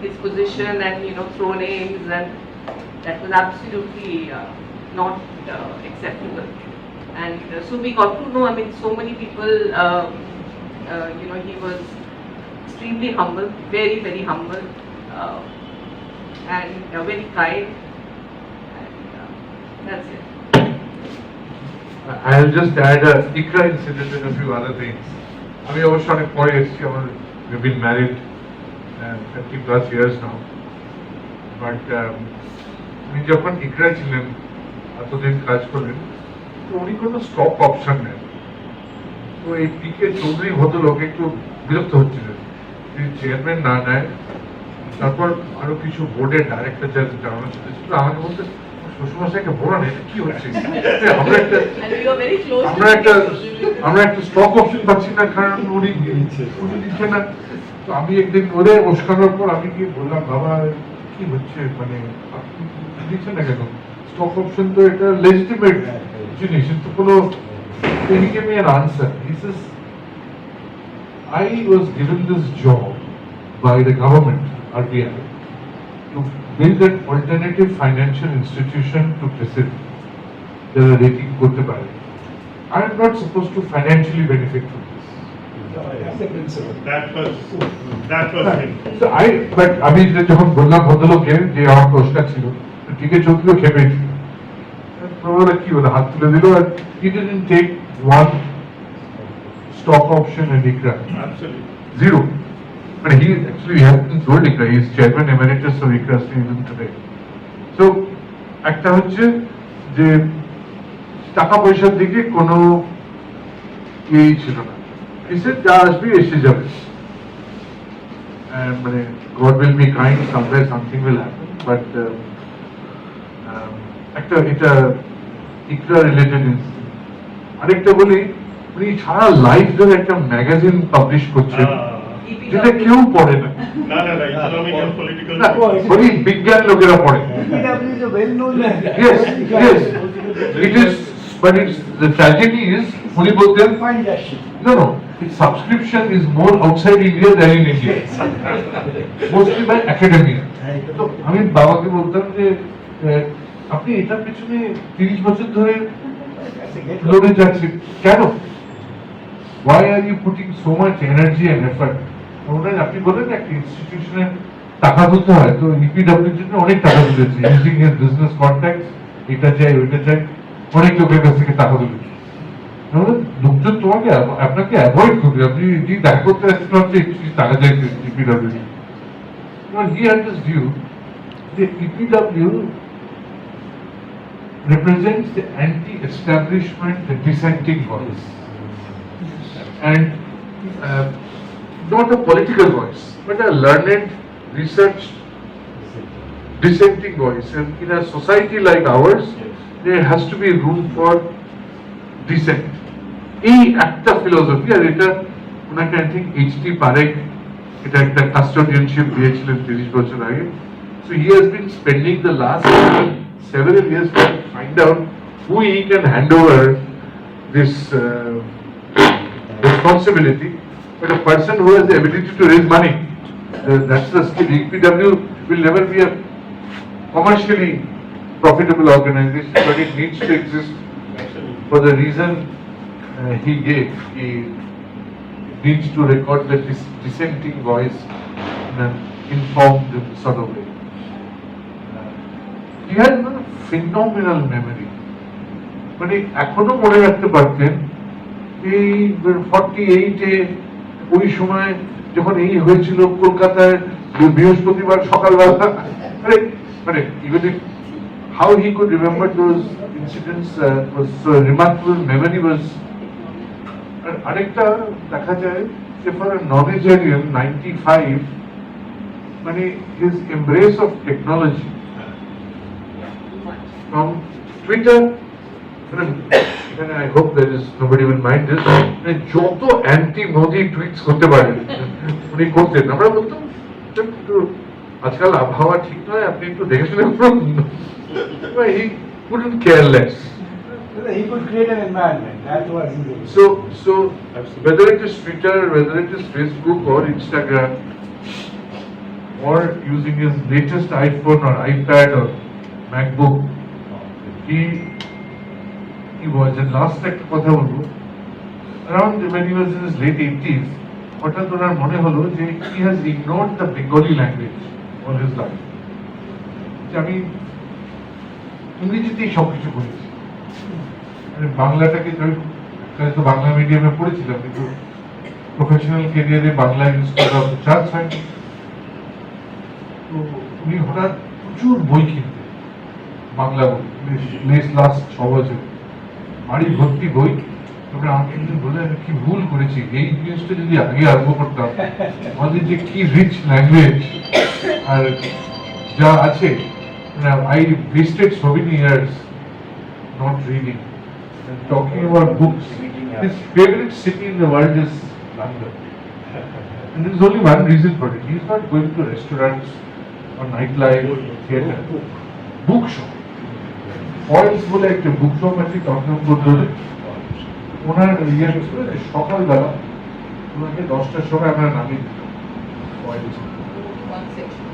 his position and throw names, and that was absolutely not acceptable. And so we got to know, so many people, he was extremely humble, very, very humble, and very kind, and that's it. I'll just add a ICRA incident and a few other things. আমি অবশ্য অনেক পরে এসেছি, we've been married 30+ years now. But উনি যখন ইকরায় ছিলেন এতদিন কাজ করলেন, তো উনি কোনো স্টক অপশন নেন। তো এই পিকে চৌধুরী ভদ্রলোক একটু বিরক্ত হচ্ছিলেন, তিনি চেয়ারম্যান না নেয়। তারপর আরো কিছু বোর্ডের ডাইরেক্টর যারা জানানো ছিল, আমাকে বলতে শ্বশুরমশাইকে বলো না এটা কি হচ্ছে, আমরা একটা And we were very close to আমরা একটা স্টক অপশন পাচ্ছি না, কারণ উনি দিচ্ছে না। তো আমি একদিন ওদের উস্কানোর পর আমি গিয়ে বললাম, বাবা কি হচ্ছে, মানে আপনি দিচ্ছেন না কেন? স্টক অপশন তো এটা লেজিটিমেট জিনিস, তো কোনো he gave me an answer. He says, I was given this job by the government, RBI, to build an alternative financial institution to PRISM. They are rating করতে পারে। I am not supposed to financially benefit from this. That was him. So but আমি যখন বললাম ভদ্রলোকে যে আমার প্রশ্ন ছিল, ঠিক আছে চৌধুরীও খেপে কি বলে হাত তুলে দিল, আর he didn't take one stock option in ICRA. Absolutely. Zero. But he actually hasn't told ICRA, he is chairman emeritus of ICRA even today. So একটা হচ্ছে যে টাকা পয়সার দিকে কোনো ইয়েই ছিল না, এসে যা আসবে এসে যাবে, মানে God will be kind, somewhere something will happen, but একটা এটা ICRA related incident. আরেকটা বলি, উনি সারা লাইফ ধরে একটা ম্যাগাজিন পাবলিশ করছেন যেটা কেউ পড়ে না, No, economic and political. না, ওই বিজ্ঞান লোকেরা পড়ে। EPW is a well-known Yes, it is, but it's the tragedy is উনি বলতেন Find that shit. no, its subscription is more outside India than in India, mostly by academia. তো আমি বাবাকে বলতাম যে আপনি এটার পিছনে 30 বছর ধরে লড়ে যাচ্ছেন কেন? Why are you putting so much energy and effort? আপনি বলেন একটা ইনস্টিটিউশনের টাকা তুলতে হয়, তো ইপিডব্লিউর জন্য অনেক টাকা তুলেছে, ইউজিং এর বিজনেস কন্ট্যাক্ট, এটা চাই ওইটা চাই, অনেক লোকের কাছ থেকে টাকা তুলেছে। লোকজন তোমাকে আপনাকে অ্যাভয়েড করবে, আপনি যদি দেখা করতে আসছেন আপনি টাকা চাইছেন ইপিডব্লিউ। He had this view that EPW represents the anti-establishment, the dissenting voice, and not a political voice, but a learned, researched, dissenting voice. And in a society like ours, there has to be room for dissent. এই একটা ফিলোসফি, আর এটা ওনাকে আই থিঙ্ক H.T. Parekh এটা একটা কাস্টোডিয়ানশিপ দিয়েছিলেন 30 বছর আগে। So he has been spending the last several years to find out who he can hand over this responsibility, but a person who has the ability to raise money, that's the skill. EPW will never be a commercially profitable organization, but it needs to exist for the reason he gave. He needs to record the dissenting voice in an informed sort of way. He had a phenomenal memory. মানে এখনো মনে রাখতে পারতেন এই 48-এ ওই সময় যখন এই হয়েছিল কলকাতায় বৃহস্পতিবার সকালবেলা, মানে even if how he could remember those incidents was so remarkable. Memory was. আর আরেকটা দেখা যায় যে for a non-Nigerian 95, মানে his embrace of technology from Twitter, and I hope there is nobody will mind this, যত অ্যান্টি মোদি টুইটস করতে পারেন উনি করতেন। আমরা বলতাম একটু আজকাল আবহাওয়া ঠিক নয়, আপনি একটু দেখে শুনে করুন। He couldn't care less. He could create an environment. That was his. So whether it is Twitter, whether it is Facebook or Instagram, or using his latest iPhone or iPad or MacBook, he was, and last একটা কথা বলবো, around when he was in his late 80s, হঠাৎ ওনার মনে হলো যে he has ignored the Bengali language all his life. যে আমি ইংরেজিতেই সবকিছু করেছি, মানে বাংলাটাকে তো বাংলা মিডিয়ামে পড়েছিলাম, কিন্তু প্রফেশনাল ক্যারিয়ারে বাংলা ইউজ করার চান্স হয়নি। তো উনি হঠাৎ প্রচুর বই কিনতেন, বাংলা বই, লাস্ট 6 বছর বাড়ি ভর্তি বই। তারপরে আমাকে একদিন বলে, আমি কি ভুল করেছি, এই জিনিসটা যদি আগে আরম্ভ করতাম, আমাদের যে কি রিচ ল্যাঙ্গুয়েজ আর যা আছে, I wasted so many years not reading and talking about books. His favorite city in the world is London. And there is only one reason for it. He is not going to restaurants or nightlife or theatre. Bookshop. Foils বলে একটা বুকশপ আছে টটনাম রোডে। ওনার ইয়ে ছিল যে সকালবেলা ওনাকে 10টার সময় আমরা নামিয়ে দিতাম ফয়েলস। One section.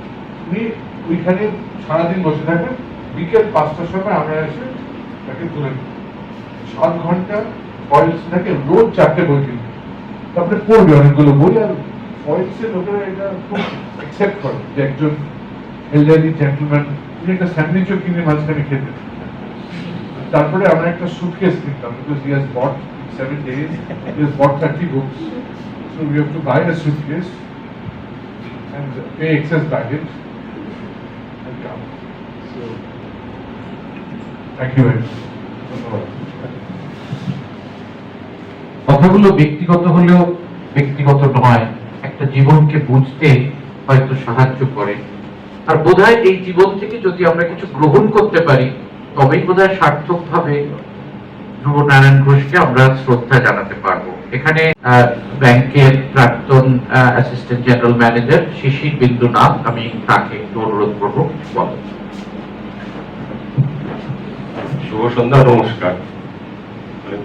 উনি ওইখানে সারাদিন বসে থাকেন, বিকেল 5টার সময় আমরা এসে তাকে তুলে নিই। 7 ঘন্টা ফয়েলস থাকে, রোজ 4টে বই কিনবে, তারপরে পড়বে অনেকগুলো বই। আর ফয়েলসের লোকেরা এটা খুব অ্যাকসেপ্ট করে যে একজন এলডারলি জেন্টলম্যান তিনি একটা স্যান্ডউইচও কিনে মাঝখানে খেতেন। তারপরে আমরা একটা সুটকেস কিনতাম, because he has bought 7 days, he has bought 30 books, so we have to buy a suitcase and pay excess baggage and come. So, thank you very much. ধন্যবাদ। কথাগুলো ব্যক্তিগত হলেও ব্যক্তিগত নয়, একটা জীবনকে বুঝতে হয়তো সাহায্য করে। আর বোধহয় এই জীবন থেকে যদি আমরা কিছু গ্রহণ করতে পারি, তবেই বোধহয় সার্থকভাবে ধ্রুব নারায়ণ ঘোষকে আমরা শ্রদ্ধা জানাতে পারবো। এখানে ব্যাংকের প্রাক্তন অ্যাসিস্ট্যান্ট জেনারেল ম্যানেজার শিশির বিন্দু নাথ, আমি তাকে একটু অনুরোধ করবো বলেন। শুভ সন্ধ্যা, নমস্কার।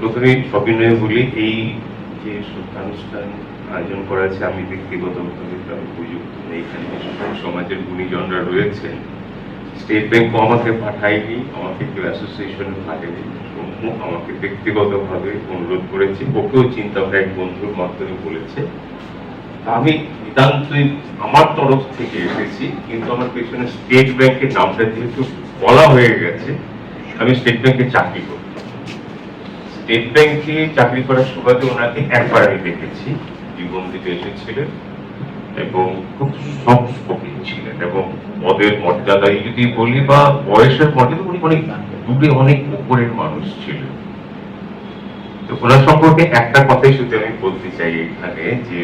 প্রথমেই সবিনয়ে বলি, এই যে শিক্ষানুষ্ঠান আয়োজন করা আছে, আমি ব্যক্তিগতভাবে তার উপযুক্ত নেই। এখানে সমাজের গুণীজনরা রয়েছেন, স্টেট ব্যাংকও আমাকে পাঠায়নি, আমাকে কেউ অ্যাসোসিয়েশন পাঠায়নি, আমাকে ব্যক্তিগতভাবে অনুরোধ করেছে, ওকেও চিন্তা করে এক বন্ধুর মাধ্যমে বলেছে। আমি নিতান্তই আমার তরফ থেকে এসেছি, কিন্তু আমার পেছনে স্টেট ব্যাংকের নামটা যেহেতু বলা হয়ে গেছে, আমি স্টেট ব্যাংকে চাকরি করি। স্টেট ব্যাংকে চাকরি করার সুবাদে ওনাকে একবার আমি দেখেছি, জীবন দিতে এসেছিলেন এবং খুব সফট স্পোকেন ছিলেন এবং পদের মর্যাদায় যদি বলি বা বয়সের মর্যাদা, উনি অনেক দূরে অনেক উপরের মানুষ ছিলেন। তো ওনার সম্পর্কে একটা কথাই শুধু আমি বলতে চাই এখানে, যে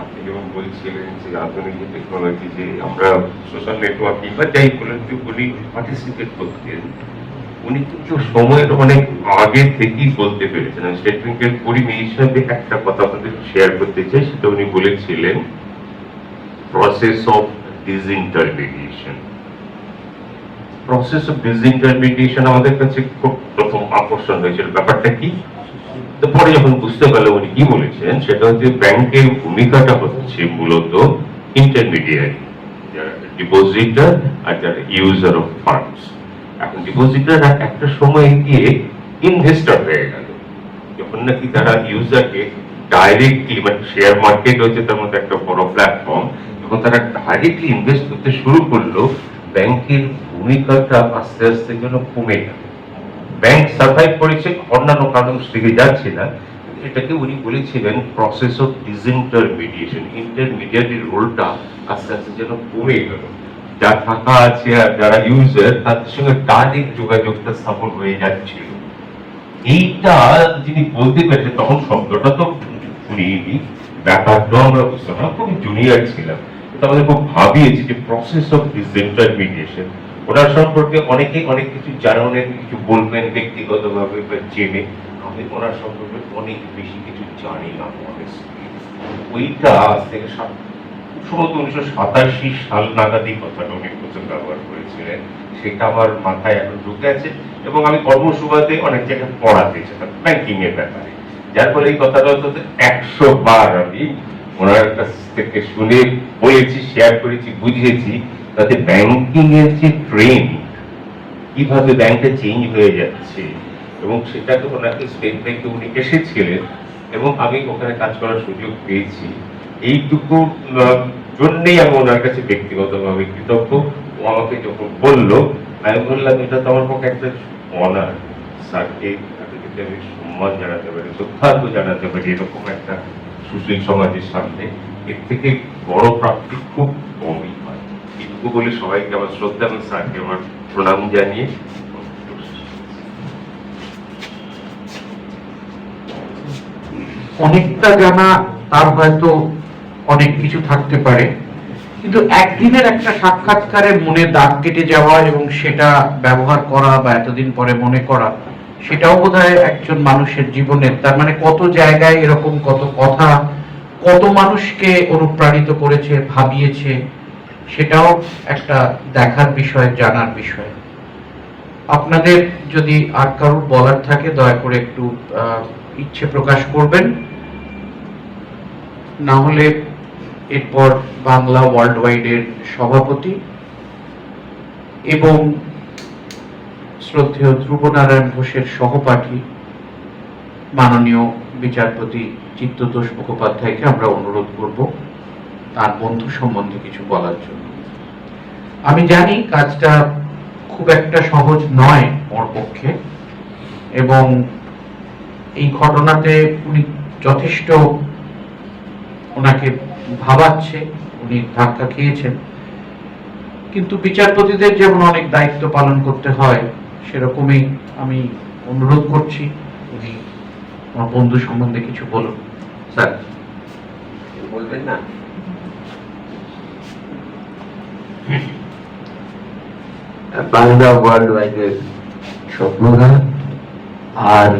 আপনি যেমন বলছিলেন যে আধুনিক যে টেকনোলজি, যে আমরা সোশ্যাল নেটওয়ার্কিং বা যাই বলেন, উনি পার্টিসিপেট করতেন, উনি কিন্তু সময়ের অনেক আগে থেকেই বলতে পেরেছেন। স্টেট ব্যাংকের কর্মী হিসাবে একটা কথা আপনাদের শেয়ার করতে চাই, সেটা উনি বলেছিলেন প্রসেস অফ ডিসইন্টারমিডিয়েশন। প্রসেস অফ ডিসইন্টারমিডিয়েশন আমাদের কাছে খুব প্রথম আকর্ষণ হয়েছিল। ব্যাপারটা কি, তো পরে যখন বুঝতে পারলাম উনি কি বলেছেন, সেটা হচ্ছে ব্যাংকের ভূমিকাটা হচ্ছে মূলত ইন্টারমিডিয়ারি, যারা ডিপোজিটার আর যারা ইউজার অফ ফান্ডস। এখন ডিপোজিটার একটা সময় গিয়ে ইনভেস্টর হয়ে গেল, যখন নাকি তারা ইউজারকে ডাইরেক্টলি, মানে শেয়ার মার্কেট হচ্ছে তার মধ্যে একটা বড় প্ল্যাটফর্ম, যখন তারা ডাইরেক্টলি ইনভেস্ট করতে শুরু করলো, ব্যাংকের ভূমিকাটা আস্তে আস্তে যেন কমে গেল। ব্যাংক সার্ভাইভ করেছে, অন্যান্য কারণ দিকে যাচ্ছে না, এটাকে উনি বলেছিলেন প্রসেস অফ ডিসইন্টারমিডিয়েশন। ইন্টারমিডিয়ারির রোলটা আস্তে আস্তে যেন কমে গেল, যা টাকা আছে আর যারা ইউজার তাদের সঙ্গে ডাইরেক্ট যোগাযোগটা স্থাপন হয়ে যাচ্ছিল। এইটা যিনি বলতে পেরেছেন, তখন শব্দটা তো শুনিনি, ব্যাপারটাও আমরা বুঝতাম না, খুব জুনিয়র ছিলাম, তো আমাদের খুব ভাবিয়েছি যে প্রসেস অফ ডিসইন্টারমিডিয়েশন। ওনার সম্পর্কে অনেকে অনেক কিছু জানেন, কিছু বলবেন ব্যক্তিগতভাবে বা জেনে, আমি ওনার সম্পর্কে অনেক বেশি কিছু জানি না। ওইটা আজ থেকে সম্ভবত 1987 সাল নাগাদই কথাটা উনি প্রথম ব্যবহার করেছিলেন, সেটা আমার মাথায় এখন ঢুকে আছে এবং আমি কর্মসুবাদে অনেক জায়গায় পড়াতে যেতাম ব্যাংকিং এর ব্যাপারে, যার ফলে এই কথাটা অন্তত 100 বার আমি ওনার কাছ থেকে শুনে বলেছি, শেয়ার করেছি, বুঝিয়েছি, তাতে ব্যাংকিং এর যে ট্রেন্ড, কিভাবে ব্যাংকটা চেঞ্জ হয়ে যাচ্ছে, এবং সেটাকে ওনাকে স্টেট ব্যাংকে উনি এসেছিলেন এবং আমি ওখানে কাজ করার সুযোগ পেয়েছি। এইটুকু জন্যেই আমি ওনার কাছে ব্যক্তিগতভাবে কৃতজ্ঞ। ও আমাকে যখন বললো, আমি বললাম এটা তো আমার পক্ষে একটা অনার, স্যারকে আমি সম্মান জানাতে পারি, শ্রদ্ধার্ঘ্য জানাতে পারি এরকম একটা সুশীল সমাজের সামনে, এর থেকে বড় প্রাপ্তি খুব কমই হয়। এইটুকু বলে সবাইকে আমার শ্রদ্ধা এবং স্যারকে আমার প্রণাম জানিয়ে অনেকটা জানা তার হয়তো অনেক কিছু থাকতে পারে, কিন্তু একদিনের একটা সাক্ষাৎকারে মনে দাগ কেটে যাওয়া এবং সেটা ব্যবহার করা বা এতদিন পরে মনে করা, সেটাও বোধহয় একজন মানুষের জীবনের, তার মানে কত জায়গায় এরকম কত কথা কত মানুষকে অনুপ্রাণিত করেছে, ভাবিয়েছে, সেটাও একটা দেখার বিষয়, জানার বিষয়। আপনাদের যদি আর কারোর বলার থাকে দয়া করে একটু ইচ্ছে প্রকাশ করবেন, না হলে এরপর বাংলা ওয়ার্ল্ড ওয়াইডের সভাপতি এবং শ্রদ্ধেয় ধ্রুবনারায়ণ ঘোষের সহপাঠী মাননীয় বিচারপতি চিত্ততোষ মুখোপাধ্যায়কে আমরা অনুরোধ করব তার বন্ধু সম্বন্ধে কিছু বলার জন্য। আমি জানি কাজটা খুব একটা সহজ নয় ওর পক্ষে, এবং এই ঘটনাতে উনি যথেষ্ট ওনাকে ভাবাচ্ছে, উনি ধাক্কা খেয়েছেন, কিন্তু বিচারপতিদের যেমন অনেক দায়িত্ব পালন করতে হয়, সেরকমই আমি অনুরোধ করছি উনি আমার বন্ধু সম্বন্ধে কিছু বলুন। স্যার বলবেন না? বাংলা ওয়ার্ল্ড ওয়াইডের স্বপ্নরা আর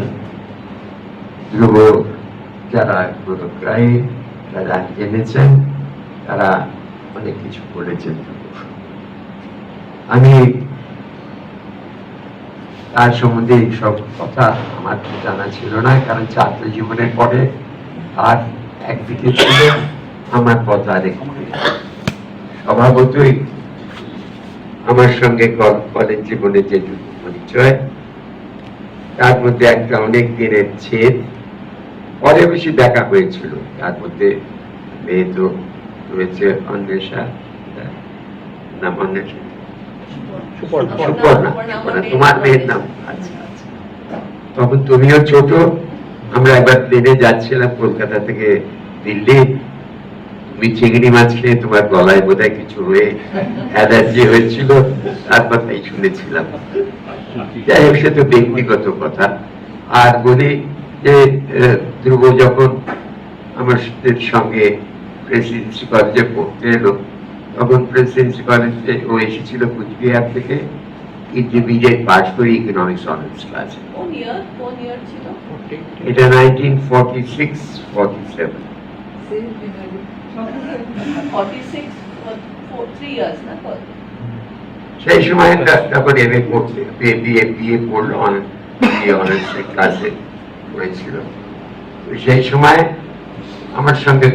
ধ্রুব যারা গ্রহগ্রাহী, যারা জেনেছেন, তারা অনেক কিছু করেছেন। আমি তার সম্বন্ধে সব কথা আমার জানা ছিল না, কারণ ছাত্র জীবনের পরে আর একদিকে ছিল আমার পথ আরেকদিকে। স্বভাবতই আমার সঙ্গে কলেজ জীবনে যে পরিচয়, তার মধ্যে একটা অনেক দিনের ছেদ, পরে বেশি দেখা হয়েছিল। তার মধ্যে মেয়ে তো রয়েছে, অন্বেষা, নাম অন্বেষা, সুপর্ণা, তোমার মেয়ের নাম। আচ্ছা আচ্ছা, তখন তুমিও ছোট। আমরা একবার প্লেনে যাচ্ছিলাম কলকাতা থেকে দিল্লি, তুমি চিংড়ি মাছ খেয়ে তোমার গলায় বোধহয় কিছু হয়ে অ্যালার্জি হয়েছিল, তার কথাই শুনেছিলাম। যাই হোক, সে তো ব্যক্তিগত কথা। আর বলি যে ধ্রুব যখন আমাদের সঙ্গে প্রেসিডেন্সি কলেজে পড়তে এলো, তখন প্রেসিডেন্সি কলেজে ও এসেছিল কুচবিহার থেকে, ইন্টারমিডিয়েট পাস করে ইকোনমিক্স অনার্স ক্লাসে। এটা 1946-47। সেই সময় তারপর এম এ পড়তে, বিএ পড়লো, অনার্স ক্লাসে পড়েছিল। সেই সময় আমার সঙ্গে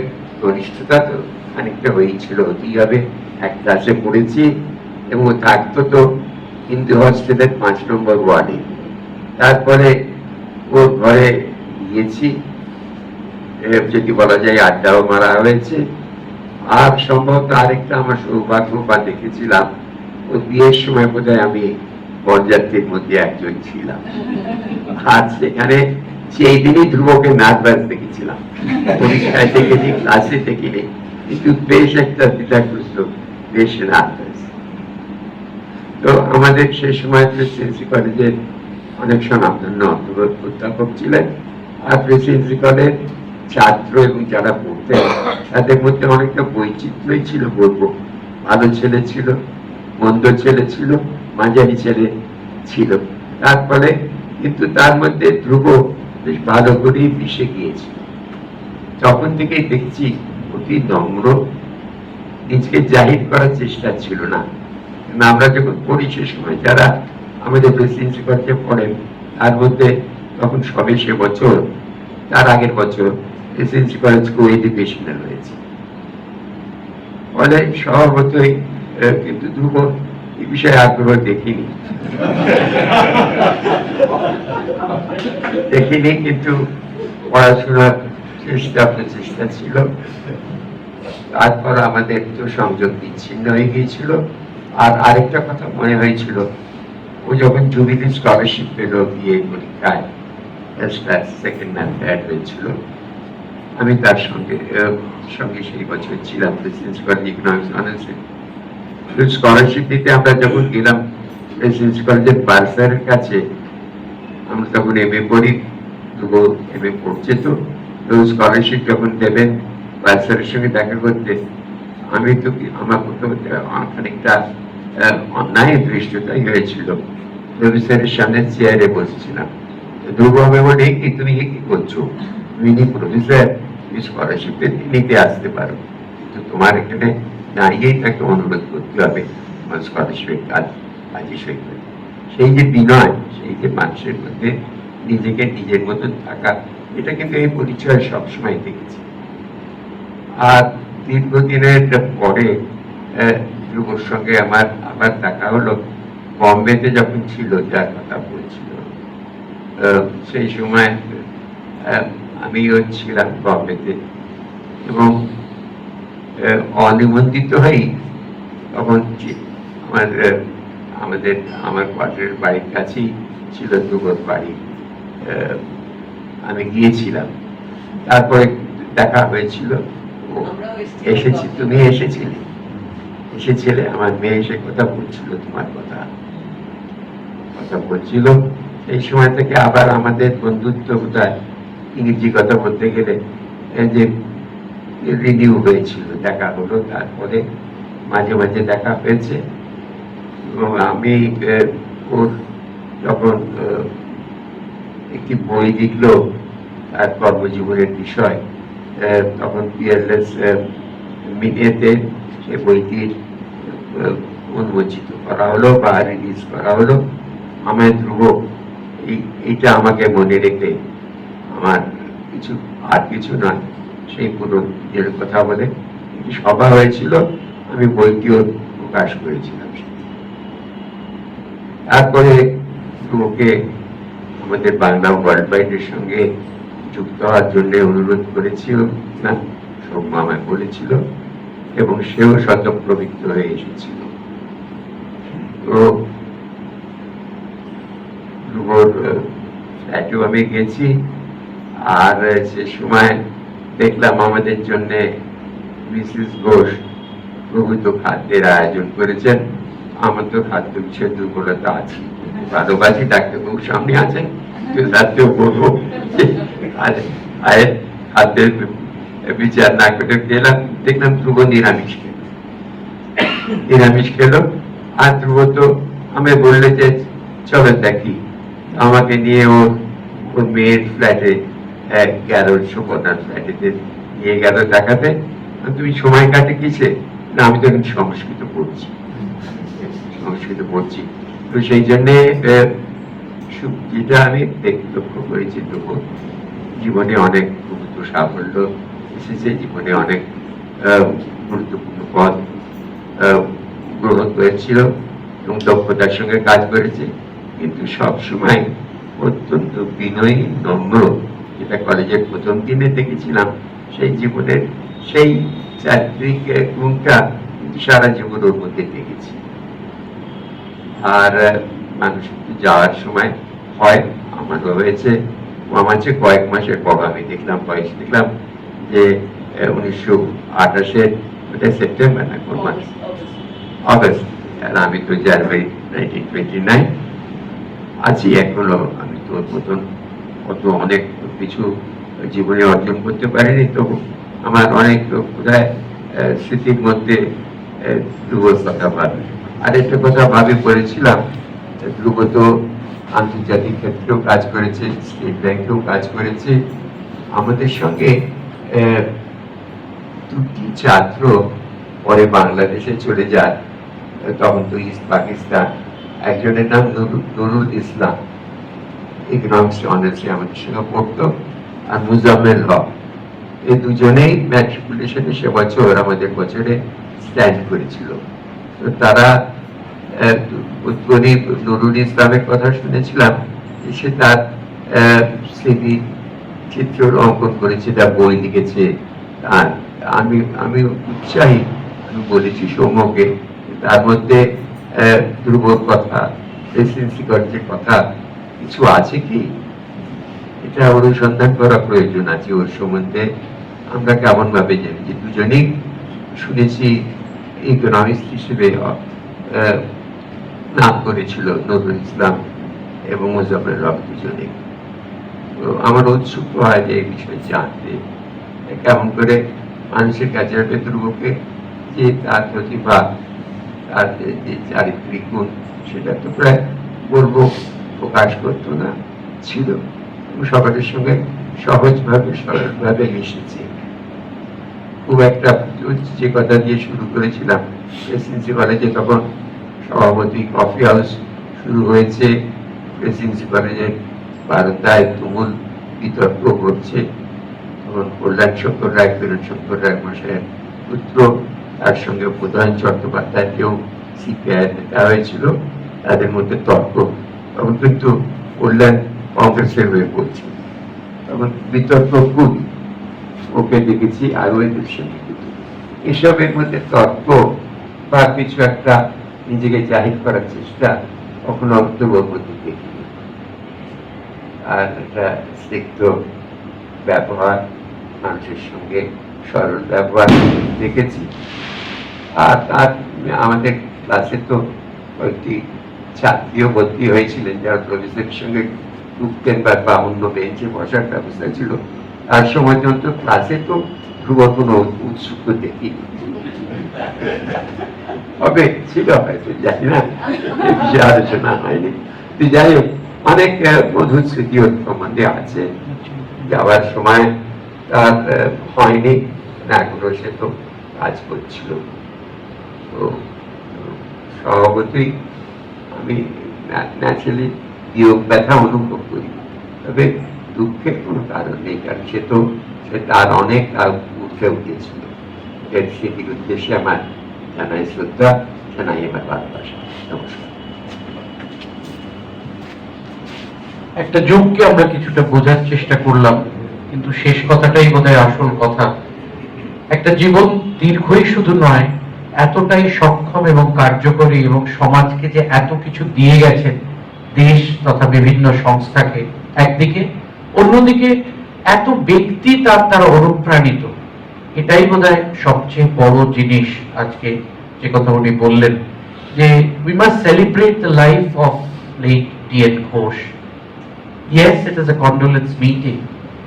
ঘনিষ্ঠতা তো খানিকটা হয়েছিল, হতেই এক ক্লাসে পড়েছি, এবং থাকতো তো হিন্দু হস্টেলের 5 নম্বর ওয়ার্ডে। তারপরে ওর ঘরে গিয়েছি, যদি বলা যায় আড্ডাও মারা হয়েছে। আর সম্ভবত আরেকটা আমার সৌভাগ্য বা দেখেছিলাম, ও বিয়ের সময় বোধহয় আমি বরযাত্রীর মধ্যে একজন ছিলাম। আর সেখানে সেই দিনই ধ্রুবকে নার্ভাস দেখেছিলাম, পরীক্ষায় দেখিনি, ক্লাসে দেখিনি, কিন্তু বেশ একটা দ্বিধাগ্রস্ত, বেশ নার্ভাস। তো আমাদের সেই সময় প্রেসিডেন্সি কলেজের অনেক স্বনামধন্য অধ্যাপক ছিলেন, আর প্রেসিডেন্সি কলেজ ছাত্র এবং যারা পড়তেন তাদের মধ্যে অনেকটা বৈচিত্র্যই ছিল, বলবো। ভালো ছেলে ছিল, মন্দ ছেলে ছিল, মাঝারি ছেলে ছিল। তারপরে কিন্তু তার মধ্যে ধ্রুব বেশ ভালো করেই মিশে গিয়েছিল। তখন থেকেই দেখছি অতি নম্র, নিজেকে জাহির করার চেষ্টা ছিল না। আমরা যখন পড়ি সে সময় যারা আমাদের প্রেসিডেন্সি কলেজে পড়েন, তার মধ্যে তখন সবে সে বছর, তার আগের বছর প্রেসিডেন্সি কলেজ কো-এডুকেশনাল হয়েছে। ফলে স্বভাবতই, কিন্তু ধ্রুব এই বিষয়ে আগ্রহ দেখিনি, কিন্তু পড়াশোনার চেষ্টা ছিল। তারপর আমাদের তো সংযোগ বিচ্ছিন্ন হয়ে গিয়েছিল। আর আরেকটা কথা মনে হয়েছিল, ও যখন জুবিলি স্কলারশিপ পেল বিএ পরীক্ষায়, সেকেন্ড না থার্ড হয়েছিল, আমি তার সঙ্গে সেই বছর ছিলাম প্রেসিডেন্সি কলেজ ইকোনমিক্স অনার্সে। স্কলারশিপ দিতে আমরা যখন গেলাম প্রেসিডেন্সি কলেজের পার্সারের কাছে, আমরা তখন এমএ পড়ি, এমএ পড়ছে, তো স্কলারশিপ যখন দেবেন পার্সারের সঙ্গে দেখা করতে, আমি তো আমার খানিকটা অন্যায় দৃষ্টতাই হয়েছিল। রবি স্যারের সামনে চেয়ারে বসেছিলাম, ধ্রুব আমি বলে, কি তুমি কি করছো, তুমি প্রফেসর, তুমি স্কলারশিপ নিতে আসতে পারো, কিন্তু তোমার এখানে দাঁড়িয়েই তাকে অনুরোধ করতে হবে আমার স্কলারশিপের কাজে সই করে। সেই যে বিনয়, সেই যে মানুষের মধ্যে নিজেকে নিজের মতন থাকা, এটা কিন্তু এই পরিচয় সবসময় দেখেছি। আর দীর্ঘদিনের পরে ধ্রুবর সঙ্গে আমার আবার দেখা হলো বম্বেতে যখন ছিল, যার কথা বলছিল, সেই সময় আমিও ছিলাম বম্বেতে, এবং অনিমন্ত্রিত হই তখন আমার কোয়ার্টারের বাড়ির কাছেই ছিল ধ্রুবর বাড়ি, আমি গিয়েছিলাম, তারপরে দেখা হয়েছিল, এসেছি, তুমি এসেছিলে, আমার মেয়ে এসে কথা বলছিল, তোমার কথা বলছিল। এই সময় থেকে আবার আমাদের বন্ধুত্ব বোধহয় ইংরেজি কথা বলতে গেলে যে রিনিউ হয়েছিল, দেখা হলো, তারপরে মাঝে মাঝে দেখা হয়েছে। এবং আমি ওর যখন একটি বই লিখলো তার কর্মজীবনের বিষয়, তখন পিয়ারলেস মিডিয়াতে সে বইটির উন্মোচিত করা হলো বা রিলিজ করা হলো। আমার ধ্রুব এইটা আমাকে মনে রেখে আমার কিছু নয়, সেই পুরো নিজের কথা বলে একটি সভা হয়েছিল, আমি বইটিও প্রকাশ করেছিলাম। তারপরে ধ্রুবকে আমাদের বাংলা ওয়ার্ল্ড ওয়াইডের সঙ্গে যুক্ত হওয়ার জন্য অনুরোধ করেছিল না, সৌম্য আমায় বলেছিল, এবং সেও স্বতঃপ্রবৃত্ত হয়ে এসেছিল। তো ধ্রুবর ফ্ল্যাটেও আমি গেছি, আর সে সময় দেখলাম আমাদের জন্য মিসেস ঘোষ প্রভূত খাদ্যের আয়োজন করেছেন। আমার তো খাদ্য বিষয়ে দুর্বলতা আছে, ভালোবাসি, ডাক্তারবাবুর সামনে আছেন, রাত্রেও বলবো খাদ্যের বিচার না করে গেলাম, দেখলাম ধ্রুব নিরামিষ খেলো। আর ধ্রুব তো আমি বললে যে চলো দেখি, আমাকে নিয়ে ওর মেয়ের ফ্ল্যাটে গেল, সুকন্যার ফ্ল্যাটে নিয়ে গেল দেখাতে। তুমি সময় কাটে কিসে? না, আমি তো এখন সংস্কৃত পড়ছি। তো সেই জন্যে যেটা আমি লক্ষ্য করেছি, ধ্রুব জীবনে অনেক গুরুত্ব সাফল্য এসেছে, জীবনে অনেক গুরুত্বপূর্ণ পদ গ্রহণ করেছিল এবং দক্ষতার সঙ্গে কাজ করেছে, কিন্তু সব সময় অত্যন্ত বিনয়ী, নম্র, যেটা কলেজের প্রথম দিনে দেখেছিলাম, সেই জীবনের সেই চারিত্রিক গুণটা সারা জীবন ওর মধ্যে দেখেছি। আর মানুষ যাওয়ার সময় হয়, আমারও হয়েছে, আমার চেয়ে কয়েক মাসের পর আমি দেখলাম, বয়স দেখলাম যে 1928-এর সেপ্টেম্বর না কোন মাস, অগস্ট, আর আমি তো জানুয়ারি 1929 আছি এখনো। আমি তোর মতন অনেক কিছু জীবনে অর্জন করতে পারিনি, তবু আমার অনেক বোধহয় স্মৃতির মধ্যে ধ্রুবর কথা ভাবি। আর একটা কথা ভাবি করেছিলাম, ধ্রুব তো আন্তর্জাতিক ক্ষেত্রেও কাজ করেছে, স্টেট ব্যাংকেও কাজ করেছে। আমাদের সঙ্গে দুটি ছাত্র পরে বাংলাদেশে চলে যায়, তখন তো ইস্ট পাকিস্তান। একজনের নাম নুরুল ইসলাম, ইকোনমিক্স অনার্সে আমাদের সঙ্গে পড়তো, আর মুজাম্মেল হক। এই দুজনেই ম্যাট্রিকুলেশনে সে বছর আমাদের বছরে স্ট্যান্ড করেছিল। তো তারা নুরুল ইসলামের কথা শুনেছিলাম, সে তার স্মৃতি চিত্র অঙ্কন করেছে, তার বই লিখেছে। আর আমি উৎসাহী, আমি বলেছি সৌম্যকে, তার মধ্যে ধ্রুবর কথা, প্রেসিডেন্সি কলেজের কথা কিছু আছে কি, এটা অনুসন্ধান করা প্রয়োজন আছে ওর সম্বন্ধে। আমরা কেমন ভাবে জানি যে দুজনেই শুনেছি ইকোনমিস্ট হিসেবে নাম করেছিল নজরুল ইসলাম এবং মুজাফফর রব দুজনে। তো আমার উৎসুক হয় যে এই বিষয়ে জানতে, কেমন করে মানুষের কাছে ধ্রুবকে যে তার প্রতিভা, তার যে চারিত্রিক গুণ, সেটা তো প্রায় বলবো প্রকাশ করতো না, ছিল সকলের সঙ্গে সহজভাবে সরলভাবে মিশেছে। খুব একটা যে কথা দিয়ে শুরু করেছিলাম, প্রেসিডেন্সি কলেজে তখন সভাপতি কফি হাউস শুরু হয়েছে, প্রেসিডেন্সি কলেজের বারোটায় তুমুল বিতর্ক করছে। তখন কল্যাণ শঙ্কর রায়, কিরণ শঙ্কর রায় মশাইয়ের পুত্র, তার সঙ্গে প্রধান চট্টোপাধ্যায়কেও সিপিআই নেতা হয়েছিল, তাদের মধ্যে তর্ক। তখন কিন্তু কল্যাণ কংগ্রেসের হয়ে পড়ছে, তখন বিতর্ক খুব, ওকে দেখেছি আরো এদের সঙ্গে। এসবের মধ্যে তর্ক বা কিছু একটা নিজেকে জাহির করার চেষ্টা কখনো অন্তর্গত দেখিনি। আর একটা স্নিগ্ধ ব্যবহার, মানুষের সঙ্গে সরল ব্যবহার দেখেছি। আর তার আমাদের ক্লাসে তো কয়েকটি ছাত্রীও ভর্তি হয়েছিলেন যারা প্রফেসরের সঙ্গে ঢুকতেন বা অন্য বেঞ্চে বসার ব্যবস্থা ছিল। তার সময় তো ক্লাসে তো ধ্রুব কোনো উৎসুক দেখিনি, হবে ছিল হয়তো, জানি না, এ বিষয়ে আলোচনা হয়নি। তো যাই হোক, অনেক মধুর স্মৃতি ওর সম্বন্ধে আছে। যাওয়ার সময় তার হয়নি, এখনো সে তো কাজ করছিল। তো স্বভাবতই আমি ন্যাচারালি বিয়োগ ব্যথা অনুভব করি, তবে দুঃখের কোনো কারণ নেই, কারণ সে তার অনেক উঠে উঠেছিল। সেটির উদ্দেশ্যে আমার জানাই শ্রদ্ধা, জানাই আমার ভালোবাসা। নমস্কার। একটা যুগকে আমরা কিছুটা বোঝার চেষ্টা করলাম, কিন্তু শেষ কথাটাই বোধহয় আসল কথা। একটা জীবন দীর্ঘই শুধু নয়, এতটাই সক্ষম এবং কার্যকরী, এবং সমাজকে যে এত কিছু দিয়ে গেছেন, দেশ তথা বিভিন্ন সংস্থাকে একদিকে, অন্যদিকে এত ব্যক্তি তারা অনুপ্রাণিত। এটাই বোধহয় সবচেয়ে বড় জিনিস। আজকে যে কথা উনি বললেন যে we must celebrate the life of late D.N. Ghosh. Yes, it is a condolence meeting,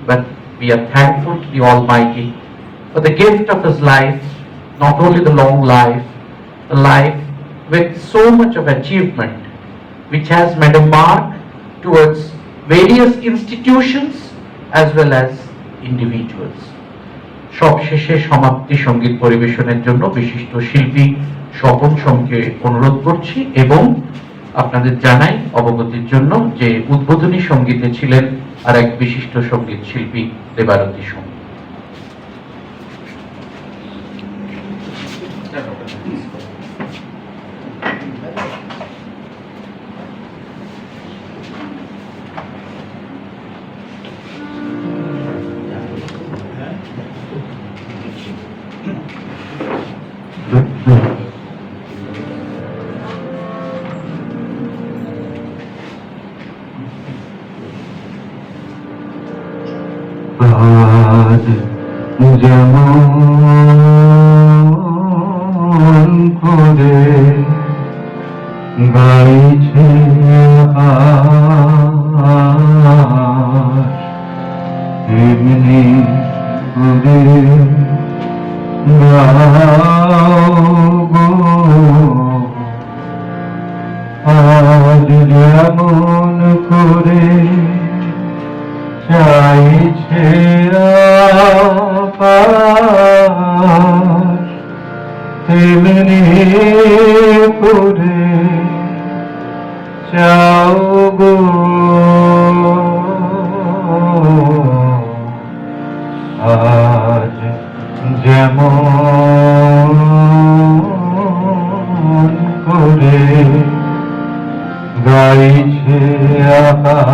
but we are thankful to the Almighty for the gift of his life, not only the long life, the life with so much of achievement, which has made a mark towards various institutions as well as individuals. সবশেষে সমাপ্তি সঙ্গীত পরিবেশনের জন্য বিশিষ্ট শিল্পী স্বপন সোমকে অনুরোধ করছি, এবং আপনাদের জানাই অবগতির জন্য যে উদ্বোধনী সঙ্গীতে ছিলেন আর এক বিশিষ্ট সঙ্গীত শিল্পী দেবারতী সোম। আজ যেমন করে গাইছে আকাশ, এমনি করে গাও গো। আজ যেমন করে চাইছে আকাশ, তেমনি করে চাও গো। আজ যেমন করে গাইছে আকাশ,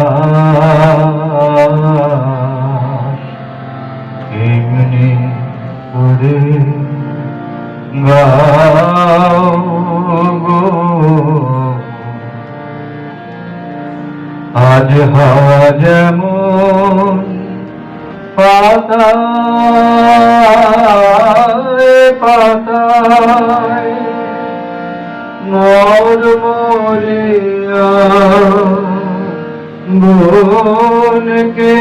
এমনি করে গাও গো। আজ হাওয়া যেমন পাতায় পাতায় মোর মরিয়া বনকে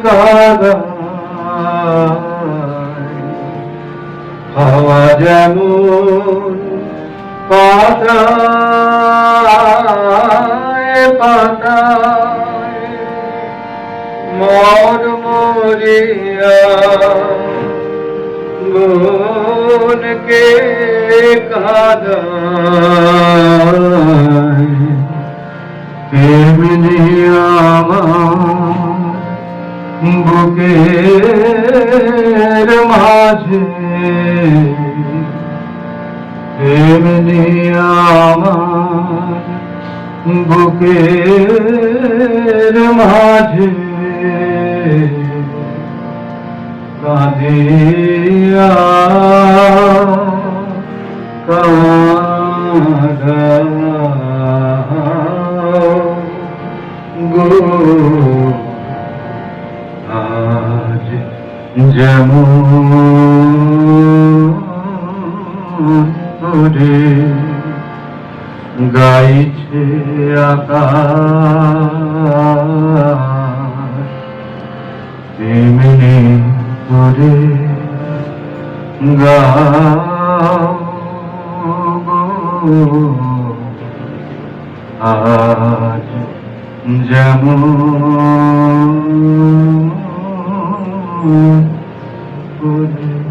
কাদায় হাওয়া যেমন পাতায় পাতায় মোর মরিয়া বনকে কাদায় তেমনি আমার বুকের মাঝে তেমনি আমার বুকের মাঝে কাঁদিয়া গো আজ যেমন করে গাইছে আকাশ তেমনি করে গাও গো আজ যেমন করে